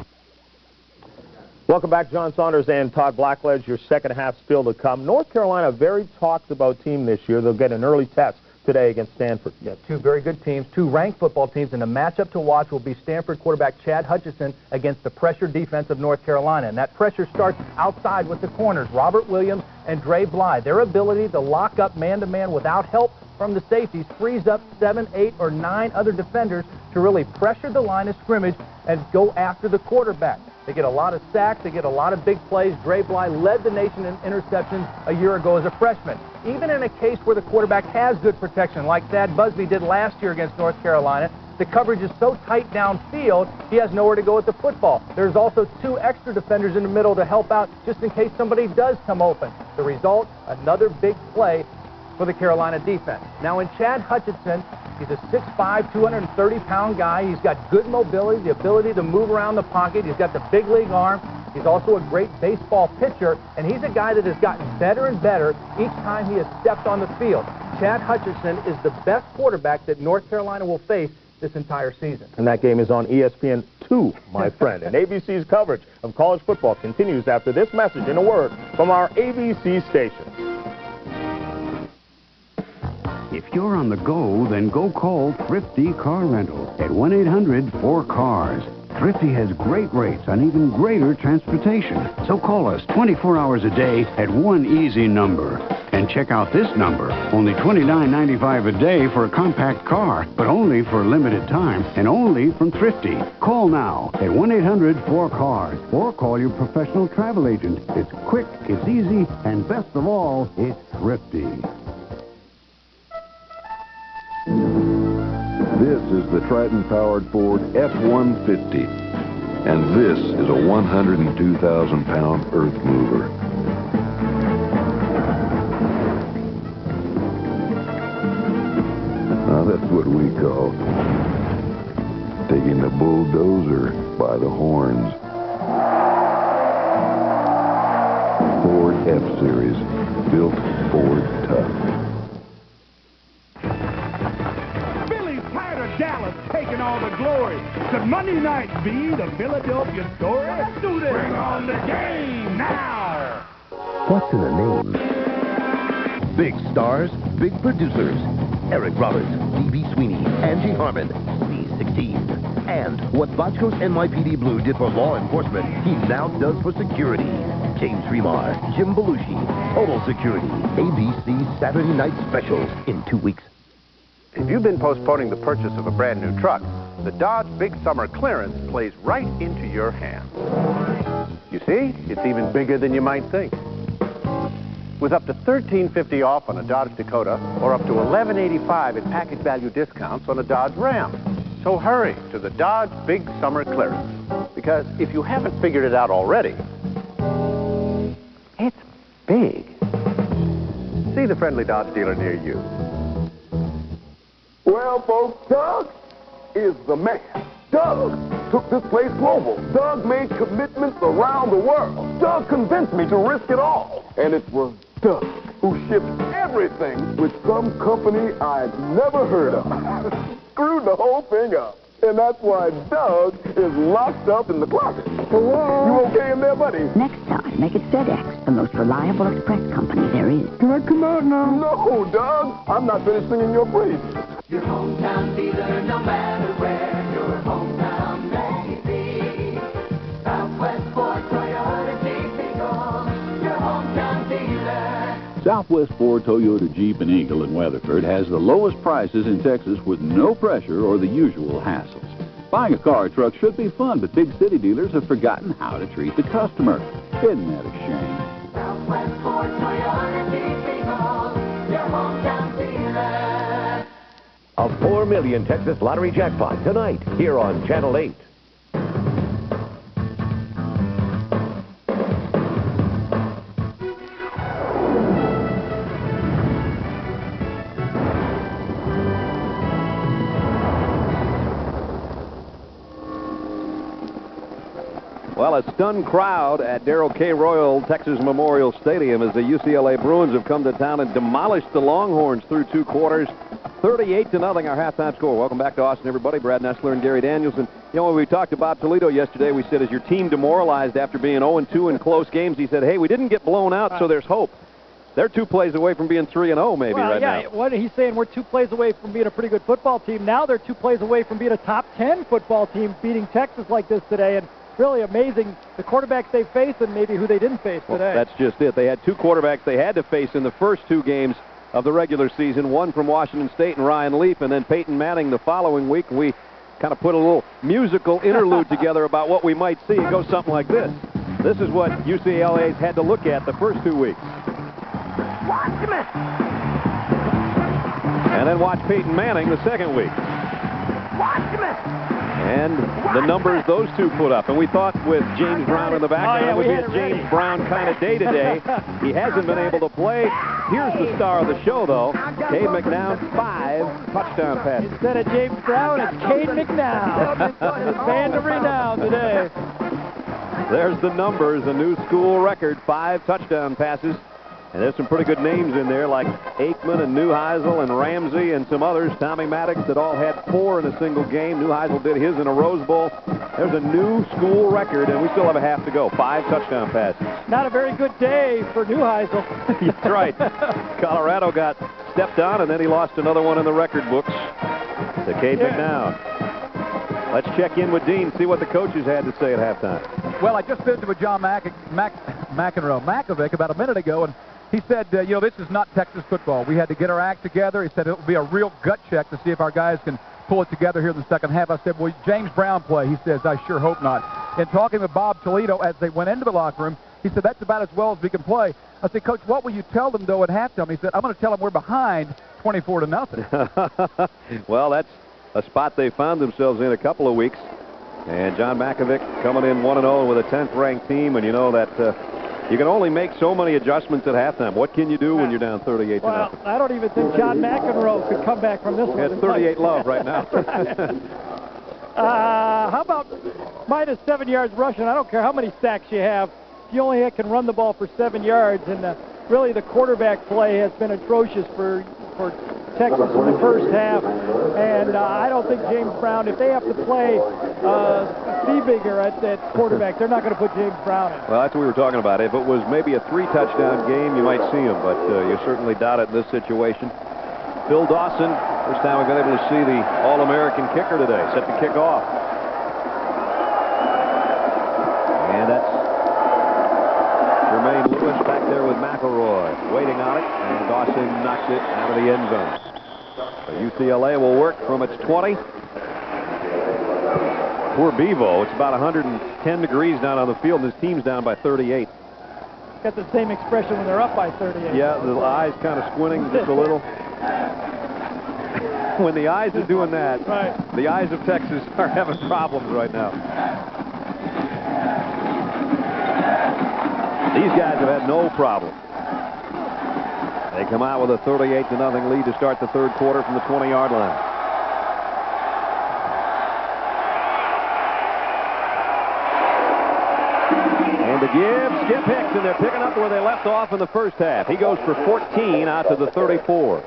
Welcome back, John Saunders and Todd Blackledge. Your second half still to come. North Carolina, a very talked about team this year. They'll get an early test today against Stanford. Yeah, 2 very good teams, 2 ranked football teams, and the matchup to watch will be Stanford quarterback Chad Hutchinson against the pressure defense of North Carolina. And that pressure starts outside with the corners, Robert Williams and Dre Bly. Their ability to lock up man-to-man without help from the safeties frees up 7, 8, or 9 other defenders to really pressure the line of scrimmage and go after the quarterback. They get a lot of sacks. They get a lot of big plays. Dre Bly led the nation in interceptions a year ago as a freshman. Even in a case where the quarterback has good protection, like Thad Busby did last year against North Carolina, the coverage is so tight downfield, he has nowhere to go with the football. There's also 2 extra defenders in the middle to help out just in case somebody does come open. The result, another big play for the Carolina defense. Now, in Chad Hutchinson, he's a 6'5", 230-pound guy. He's got good mobility, the ability to move around the pocket. He's got the big league arm. He's also a great baseball pitcher, and he's a guy that has gotten better and better each time he has stepped on the field. Chad Hutchinson is the best quarterback that North Carolina will face this entire season. And that game is on ESPN2, my friend. And ABC's coverage of college football continues after this message and a word from our ABC station. If you're on the go, then go call Thrifty Car Rental at 1-800-4CARS. Thrifty has great rates on even greater transportation. So call us 24 hours a day at one easy number. And check out this number. Only $29.95 a day for a compact car, but only for a limited time and only from Thrifty. Call now at 1-800-4CARS or call your professional travel agent. It's quick, it's easy, and best of all, it's Thrifty. This is the Triton-powered Ford F-150, and this is a 102,000-pound earth mover. Now that's what we call taking the bulldozer by the horns. Ford F-Series, built Ford tough. Dallas taking all the glory. Could Monday night be the Philadelphia story? Let's do this. Bring on the game now. What's in a name? Big stars, big producers. Eric Roberts, D.B. Sweeney, Angie Harmon, C-16. And what Bochco's NYPD Blue did for law enforcement, he now does for security. James Remar, Jim Belushi, Total Security. ABC Saturday Night Specials in 2 weeks. If you've been postponing the purchase of a brand new truck, the Dodge Big Summer Clearance plays right into your hands. You see, it's even bigger than you might think. With up to $1,350 off on a Dodge Dakota or up to $1,185 in package value discounts on a Dodge Ram. So hurry to the Dodge Big Summer Clearance. Because if you haven't figured it out already, it's big. See the friendly Dodge dealer near you. Well, folks, Doug is the man. Doug took this place global. Doug made commitments around the world. Doug convinced me to risk it all. And it was Doug who shipped everything with some company I'd never heard of. Screwed the whole thing up. And that's why Doug is locked up in the closet. You okay in there, buddy? Next time, make it FedEx, the most reliable express company there is. Can I come out now? No, Doug. I'm not finished singing your praises. Your hometown dealer, no matter where your hometown may be. Southwest Ford, Toyota, Jeep, Eagle, your hometown dealer. Southwest Ford, Toyota, Jeep, and Eagle in Weatherford has the lowest prices in Texas with no pressure or the usual hassles. Buying a car or truck should be fun, but big city dealers have forgotten how to treat the customer. Isn't that a shame? Southwest Ford, Toyota, Jeep, Eagle, your hometown dealer. A $4 million Texas lottery jackpot tonight here on Channel 8. Well, a stunned crowd at Darrell K. Royal Texas Memorial Stadium as the UCLA Bruins have come to town and demolished the Longhorns through 2 quarters. 38-0 our halftime score. Welcome back to Austin, everybody. Brad Nessler and Gary Danielson. You know, when we talked about Toledo yesterday, we said, is your team demoralized after being 0-2 in close games? He said, hey, we didn't get blown out, so there's hope. They're 2 plays away from being 3-0 maybe right now. What he's saying, we're 2 plays away from being a pretty good football team. Now they're 2 plays away from being a top 10 football team, beating Texas like this today. And really amazing the quarterbacks they faced and maybe who they didn't face today. That's just it. They had 2 quarterbacks they had to face in the first 2 games of the regular season, one from Washington State and Ryan Leaf, and then Peyton Manning the following week. We kind of put a little musical interlude together about what we might see. It goes something like this. This is what UCLA's had to look at the first 2 weeks. Watch him! And then watch Peyton Manning the second week. Watch him! And the numbers those 2 put up. And we thought with James Brown in the background, it would be a James Brown kind of day today. He hasn't been able to play. Here's the star of the show, though. Cade McNown, 5 touchdown passes. Instead of James Brown, it's Cade McNown. His band of renown today. There's the numbers, a new school record, 5 touchdown passes. And there's some pretty good names in there, like Aikman and Neuheisel and Ramsey and some others. Tommy Maddox that all had 4 in a single game. Neuheisel did his in a Rose Bowl. There's a new school record, and we still have a half to go. 5 touchdown passes. Not a very good day for Neuheisel. That's right. Colorado got stepped on, and then he lost another one in the record books to Cade McNown. Let's check in with Dean, see what the coaches had to say at halftime. Well, I just visited with John Makovic about a minute ago, and he said, you know, this is not Texas football. We had to get our act together. He said it will be a real gut check to see if our guys can pull it together here in the second half. I said, will James Brown play? He says, I sure hope not. In talking with Bob Toledo as they went into the locker room, he said, that's about as well as we can play. I said, Coach, what will you tell them, though, at halftime? He said, I'm going to tell them we're behind 24-0. Well, that's a spot they found themselves in a couple of weeks. And John Makovic coming in 1-0 with a 10th-ranked team, and you know that you can only make so many adjustments at halftime. What can you do when you're down 38-0? Well, I don't even think John McEnroe could come back from this one. It's 38 love right now. How about minus 7 yards rushing? I don't care how many sacks you have. If you only can run the ball for 7 yards, and really the quarterback play has been atrocious for Texas in the first half, and I don't think James Brown, if they have to play Seebiger at quarterback, they're not going to put James Brown in. Well, that's what we were talking about. If it was maybe a 3-touchdown game, you might see him, but you certainly doubt it in this situation. Phil Dawson, first time we've been able to see the All-American kicker today, set to kick off. And that's Jermaine Lewis back there with McElroy, waiting on it, and Dawson knocks it out of the end zone. So UCLA will work from its 20. Poor Bevo, it's about 110 degrees down on the field, and his team's down by 38. Got the same expression when they're up by 38. Yeah, the eyes kind of squinting just a little. When the eyes are doing that, right. The eyes of Texas are having problems right now. These guys have had no problem. They come out with a 38-0 lead to start the third quarter from the 20-yard line. And to give Skip Hicks, and they're picking up where they left off in the first half. He goes for 14 out to the 34.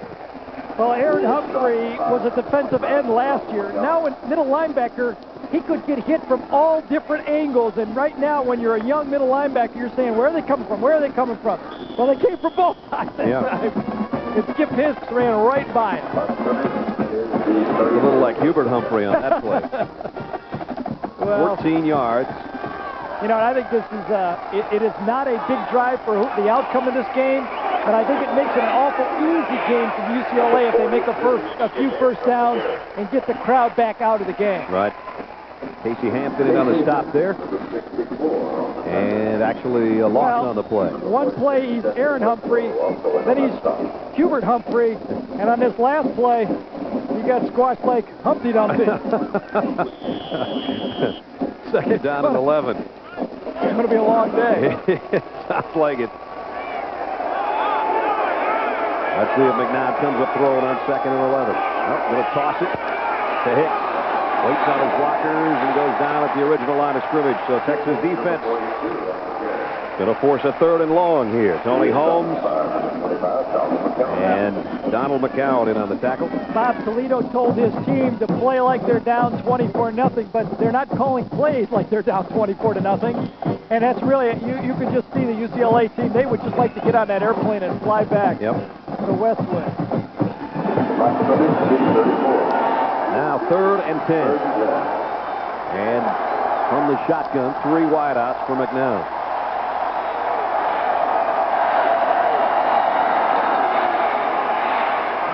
Well, Aaron Humphrey was a defensive end last year. Now, in middle linebacker, he could get hit from all different angles. And right now, when you're a young middle linebacker, you're saying, where are they coming from? Where are they coming from? Well, they came from both sides that time. And Skip Hicks ran right by him. A little like Hubert Humphrey on that play. Well, 14 yards. You know, I think this is, it is not a big drive for the outcome of this game, but I think it makes it an awful easy game for UCLA if they make a few first downs and get the crowd back out of the game. Right. Casey Hampton in on the stop there. And actually a loss on the play. One play, he's Aaron Humphrey, then he's Hubert Humphrey, and on this last play, he got squashed like Humpty Dumpty. Second down and 11. It's going to be a long day. Sounds like it. Let's see if McNabb comes up throwing on second and 11. Nope, going to toss it to Hicks. Waits on his blockers and goes down at the original line of scrimmage. So Texas defense going to force a third and long here. Tony Holmes and Donald McCown in on the tackle. Bob Toledo told his team to play like they're down 24-0, but they're not calling plays like they're down 24-0. And that's really, you can just see the UCLA team. They would just like to get on that airplane and fly back to Westwood. Now 3rd and 10. And from the shotgun, 3 wideouts for McNown.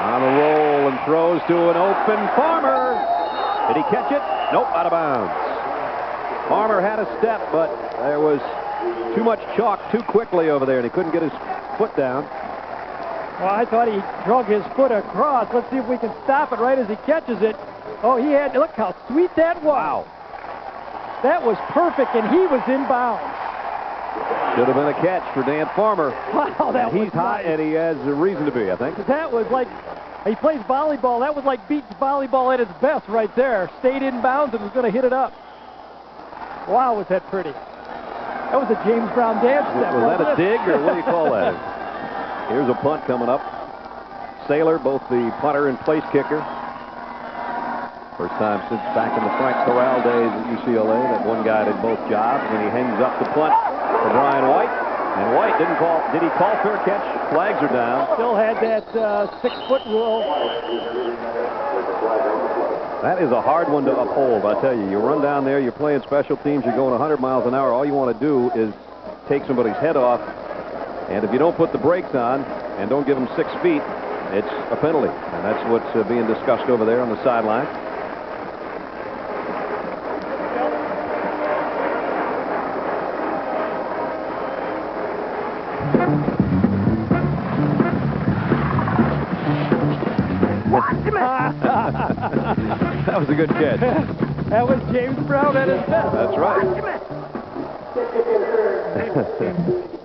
On the roll and throws to an open Farmer. Did he catch it? Nope, out of bounds. Farmer had a step, but there was too much chalk too quickly over there, and he couldn't get his foot down. Well, I thought he drug his foot across. Let's see if we can stop it right as he catches it. Oh, he had, look how sweet that was. Wow. That was perfect, and he was in bounds. Should have been a catch for Dan Farmer. Wow, that was He's hot, nice. and he has a reason to be, I think. That was like, he plays volleyball. That was like beach volleyball at its best right there. Stayed in bounds and was going to hit it up. Wow, was that pretty. That was a James Brown dance step. Was that a dig, or what do you call that? Here's a punt coming up. Saylor, both the punter and place kicker. First time since back in the Frank Corral days at UCLA that one guy did both jobs, and he hangs up the punt for Brian White. And White did he call fair catch? Flags are down. Still had that 6-foot rule. That is a hard one to uphold, I tell you. You run down there, you're playing special teams, you're going 100 miles an hour. All you want to do is take somebody's head off. And if you don't put the brakes on and don't give them 6 feet, it's a penalty. And that's what's being discussed over there on the sideline. That was a good catch. That was James Brown at his best. That's right.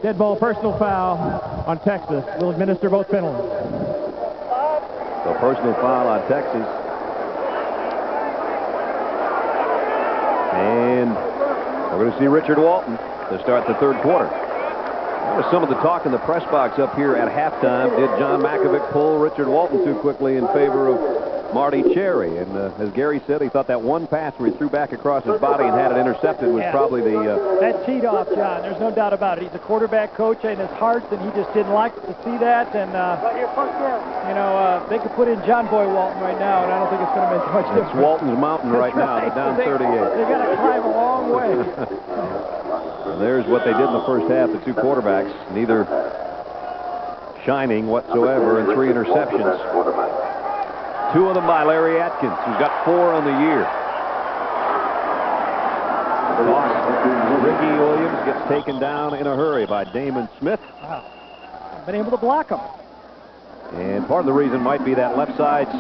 Dead ball personal foul on Texas. Will administer both penalties. So personal foul on Texas. And we're going to see Richard Walton to start the 3rd quarter. That was some of the talk in the press box up here at halftime. Did John Makovic pull Richard Walton too quickly in favor of Marty Cherry? And as Gary said, he thought that one pass where he threw back across his body and had it intercepted was probably the... That teed off, John. There's no doubt about it. He's a quarterback coach in his heart, and he just didn't like to see that. And, you know, they could put in John Boy Walton right now, and I don't think it's going to make much difference. It's Walton's Mountain right now. They're down 38. They got to climb a long way. And there's what they did in the first half, the 2 quarterbacks, neither shining whatsoever, and 3 interceptions. 2 of them by Larry Atkins, who's got 4 on the year. Ricky Williams gets taken down in a hurry by Damon Smith. Wow. Been able to block him. And part of the reason might be that left side's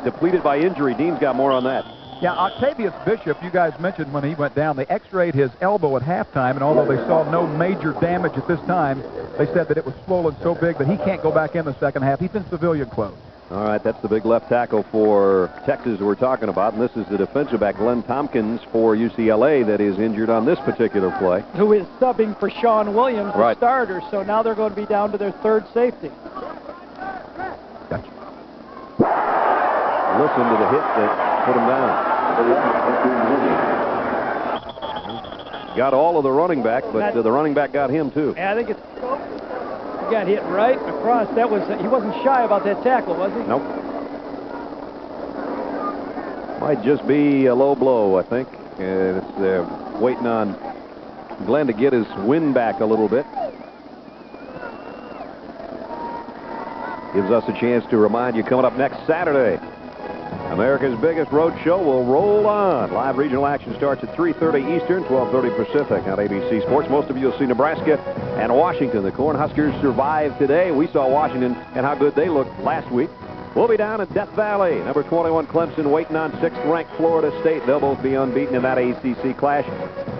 depleted by injury. Dean's got more on that. Yeah, Octavius Bishop, you guys mentioned when he went down, they x-rayed his elbow at halftime, and although they saw no major damage at this time, they said that it was swollen so big that he can't go back in the second half. He's in civilian clothes. All right, that's the big left tackle for Texas we're talking about, and this is the defensive back, Glenn Tompkins, for UCLA, that is injured on this particular play. Who is subbing for Sean Williams, the starter, so now they're going to be down to their 3rd safety. Gotcha. listen to the hit that put him down. Got all of the running back, but the running back got him too. Yeah, I think it's... He got hit right across. He wasn't shy about that tackle, was he? Nope. Might just be a low blow, I think. And it's waiting on Glenn to get his wind back a little bit. Gives us a chance to remind you, coming up next Saturday, America's biggest road show will roll on. Live regional action starts at 3:30 Eastern, 12:30 Pacific on ABC Sports. Most of you will see Nebraska and Washington. The Cornhuskers survived today. We saw Washington and how good they looked last week. We'll be down in Death Valley. Number 21 Clemson waiting on 6th-ranked Florida State. They'll both be unbeaten in that ACC clash.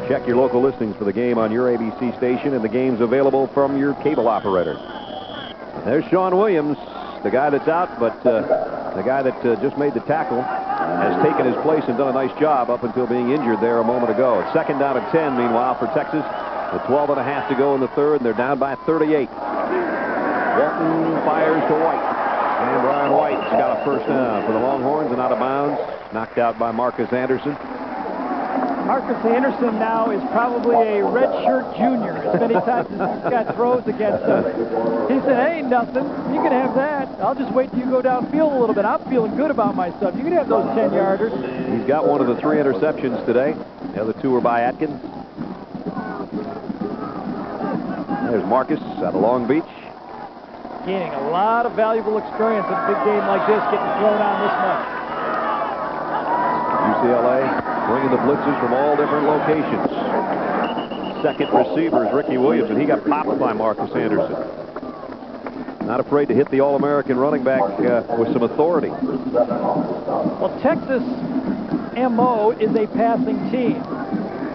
Check your local listings for the game on your ABC station and the games available from your cable operator. There's Sean Williams, the guy that's out, but the guy that just made the tackle has taken his place and done a nice job up until being injured there a moment ago. It's 2nd down and 10, meanwhile, for Texas. With 12.5 to go in the third, and they're down by 38. Walton fires to White. And Brian White's got a first down for the Longhorns and out of bounds. Knocked out by Marcus Anderson. Marcus Anderson now is probably a redshirt junior as many times as he's got throws against him. He said, hey, nothing. You can have that. I'll just wait till you go downfield a little bit. I'm feeling good about myself. You can have those 10-yarders. He's got one of the 3 interceptions today. The other 2 are by Atkins. There's Marcus out of Long Beach. Gaining a lot of valuable experience in a big game like this, getting thrown on this much. UCLA bringing the blitzes from all different locations. Second receiver is Ricky Williams, and he got popped by Marcus Anderson. Not afraid to hit the All-American running back with some authority. Well, Texas MO is a passing team.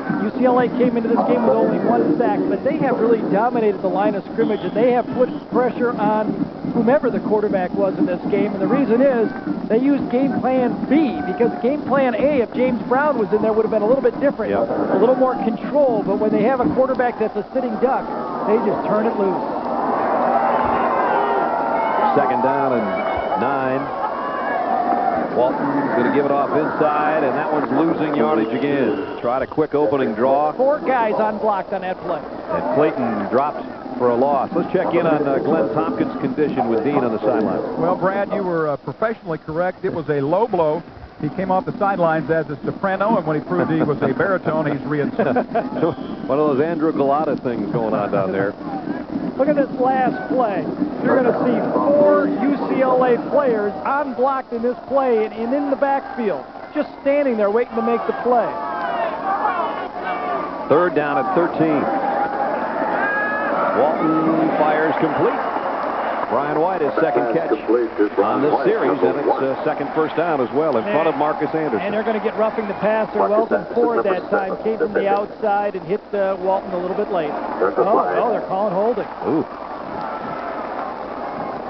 UCLA came into this game with only 1 sack, but they have really dominated the line of scrimmage, and they have put pressure on whomever the quarterback was in this game. And the reason is they used game plan B, because game plan A, if James Brown was in there, would have been a little bit different, a little more control. But when they have a quarterback that's a sitting duck, they just turn it loose. 2nd down and 9. Walton's going to give it off inside, and that one's losing yardage again. Tried a quick opening draw. 4 guys unblocked on that play. And Clayton dropped for a loss. Let's check in on Glenn Tompkins' condition with Dean on the sideline. Well, Brad, you were professionally correct. It was a low blow. He came off the sidelines as a soprano, and when he proved he was a baritone, he's reinstated. One of those Andrew Galata things going on down there. Look at this last play. You're going to see 4 UCLA players unblocked in this play and in the backfield, just standing there waiting to make the play. 3rd down at 13. Walton fires complete. Brian White, his 2nd catch on this series, and it's 2nd first down as well in front of Marcus Anderson. And they're going to get roughing the passer. Weldon Ford that time came from the outside and hit Walton a little bit late. Oh, they're calling holding. Ooh.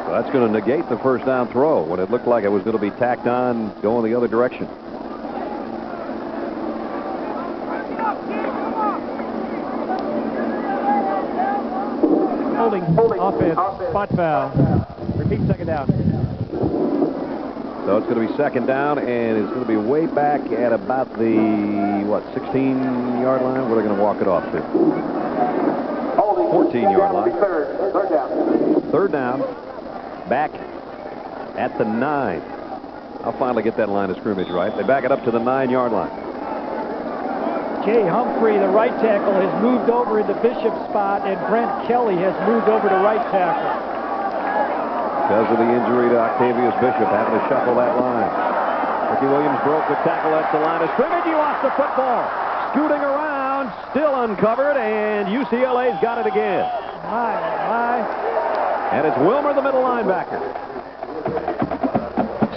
So that's going to negate the first down throw when it looked like it was going to be tacked on going the other direction. Holding offense, spot foul. Repeat 2nd down. So it's going to be 2nd down, and it's going to be way back at about the, 16-yard line? Where are they going to walk it off to? 14-yard line. 3rd down. Back at the 9. I'll finally get that line of scrimmage right. They back it up to the 9-yard line. Jay Humphrey, the right tackle, has moved over into Bishop's spot, and Brent Kelly has moved over to right tackle. Because of the injury to Octavius Bishop, having to shuffle that line. Ricky Williams broke the tackle at the line of scrimmage. He lost the football. Scooting around, still uncovered, and UCLA's got it again. My. And it's Wilmer, the middle linebacker.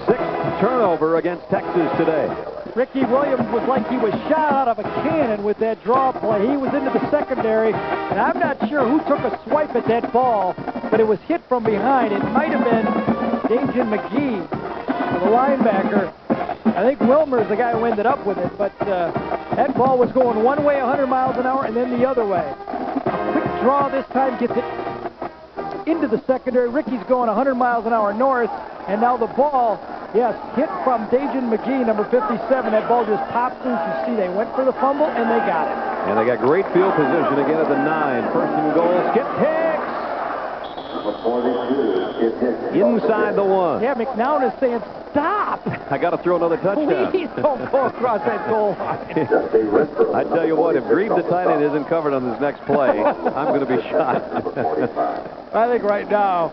6th turnover against Texas today. Ricky Williams was like he was shot out of a cannon with that draw play. He was into the secondary, and I'm not sure who took a swipe at that ball, but it was hit from behind. It might have been Dajan McGee, the linebacker. I think Wilmer is the guy who ended up with it, but that ball was going one way 100 miles an hour and then the other way. A quick draw this time gets it into the secondary. Ricky's going 100 miles an hour north, and now the ball Yes, hit from Dajan McGee, number 57. That ball just popped loose. You see, they went for the fumble, and they got it. And they got great field position again at the 9. First and goal, Skip Hicks. Inside the 1. Yeah, McNown is saying, stop. I got to throw another touchdown. Please don't go across that goal line. I tell you what, if Grieve the tight end isn't covered on this next play, I'm going to be shocked. I think right now,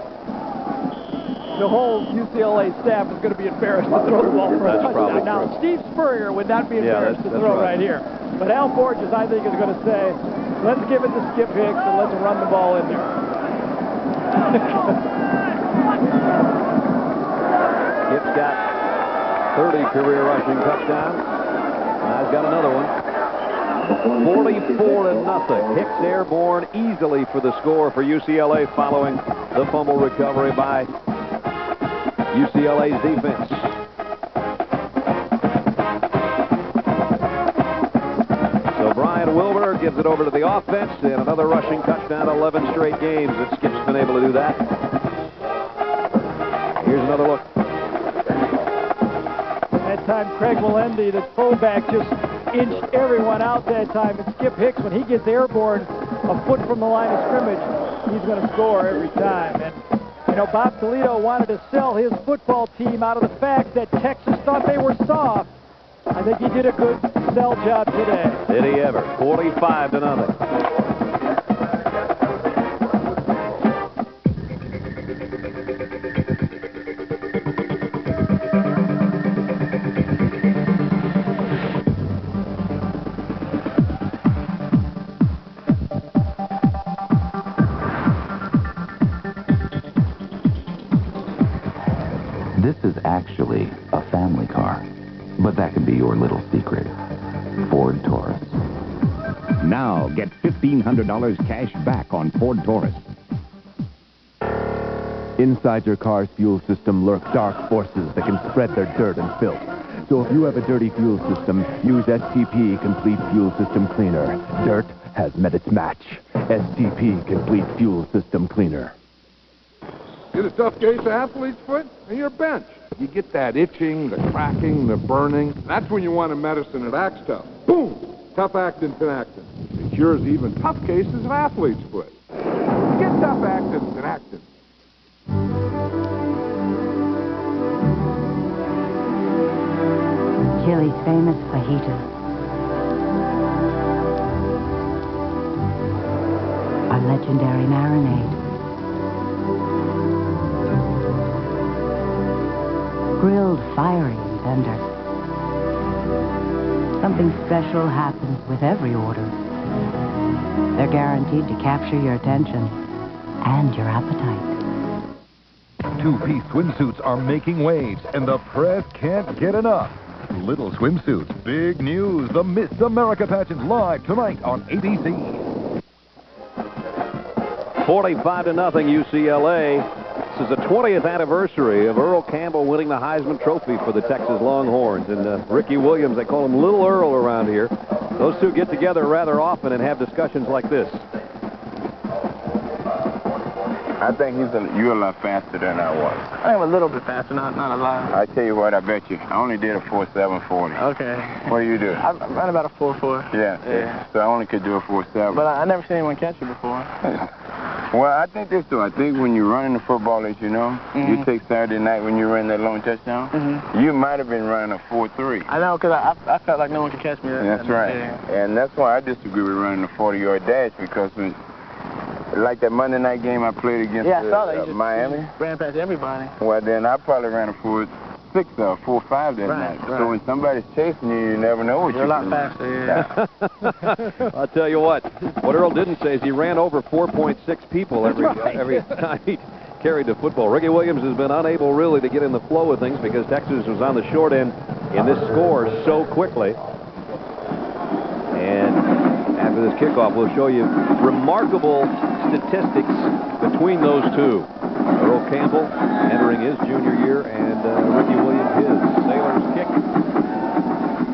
the whole UCLA staff is going to be embarrassed to throw the ball for a touchdown. Now, Steve Spurrier would not be embarrassed to throw right here. But Al Borges, I think, is going to say, let's give it to Skip Hicks and let's run the ball in there. Skip's got 30 career rushing touchdowns. Now he's got another one. 44-0. Hicks airborne easily for the score for UCLA following the fumble recovery by UCLA's defense. So Brian Wilbur gives it over to the offense, and another rushing touchdown. 11 straight games that Skip's been able to do that. Here's another look. That time, Craig Melendi, the fullback, just inched everyone out that time. And Skip Hicks, when he gets airborne a foot from the line of scrimmage, he's going to score every time. And you know, Bob Toledo wanted to sell his football team out of the fact that Texas thought they were soft. I think he did a good sell job today. Did he ever? 45-0. This is actually a family car, but that can be your little secret. Ford Taurus. Now get $1,500 cash back on Ford Taurus. Inside your car's fuel system lurk dark forces that can spread their dirt and filth. So if you have a dirty fuel system, use STP Complete Fuel System Cleaner. Dirt has met its match. STP Complete Fuel System Cleaner. Get a tough case of athlete's foot, and you're benched. You get that itching, the cracking, the burning. That's when you want a medicine that acts tough. Boom! Tough Actin Finactin. It cures even tough cases of athlete's foot. Get Tough Actin Finactin. Chile's famous fajitas. A legendary marinade. Grilled fiery and tender. Something special happens with every order. They're guaranteed to capture your attention and your appetite. Two-piece swimsuits are making waves, and the press can't get enough. Little swimsuits, big news. The Miss America pageant live tonight on ABC. 45-0 UCLA. This is the 20th anniversary of Earl Campbell winning the Heisman Trophy for the Texas Longhorns. And Ricky Williams, they call him Little Earl around here. Those two get together rather often and have discussions like this. I think you're a lot faster than I was. I am a little bit faster, not a lot. I tell you what, I bet you. I only did a 4.740. Okay. What do you do? I ran about a 4.4. Yeah. So I only could do a 4.7. But I never seen anyone catch you before. Well, I think this, too. I think when you're running the football, as you know, you take Saturday night when you ran that long touchdown, you might have been running a 4.3. I know, because I felt like no one could catch me. That's right. And that's why I disagree with running a 40-yard dash, because like that Monday night game I played against I saw that. Miami. You ran past everybody. Well, then I probably ran a 4.6 or 4.5 that night. Right. So when somebody's chasing you, you never know what you're a lot faster, I'll tell you what Earl didn't say is he ran over 4.6 people every time he carried the football. Ricky Williams has been unable really to get in the flow of things because Texas was on the short end in this score so quickly. And after this kickoff, we'll show you remarkable statistics between those two. Earl Campbell entering his junior year and Ricky Williams his.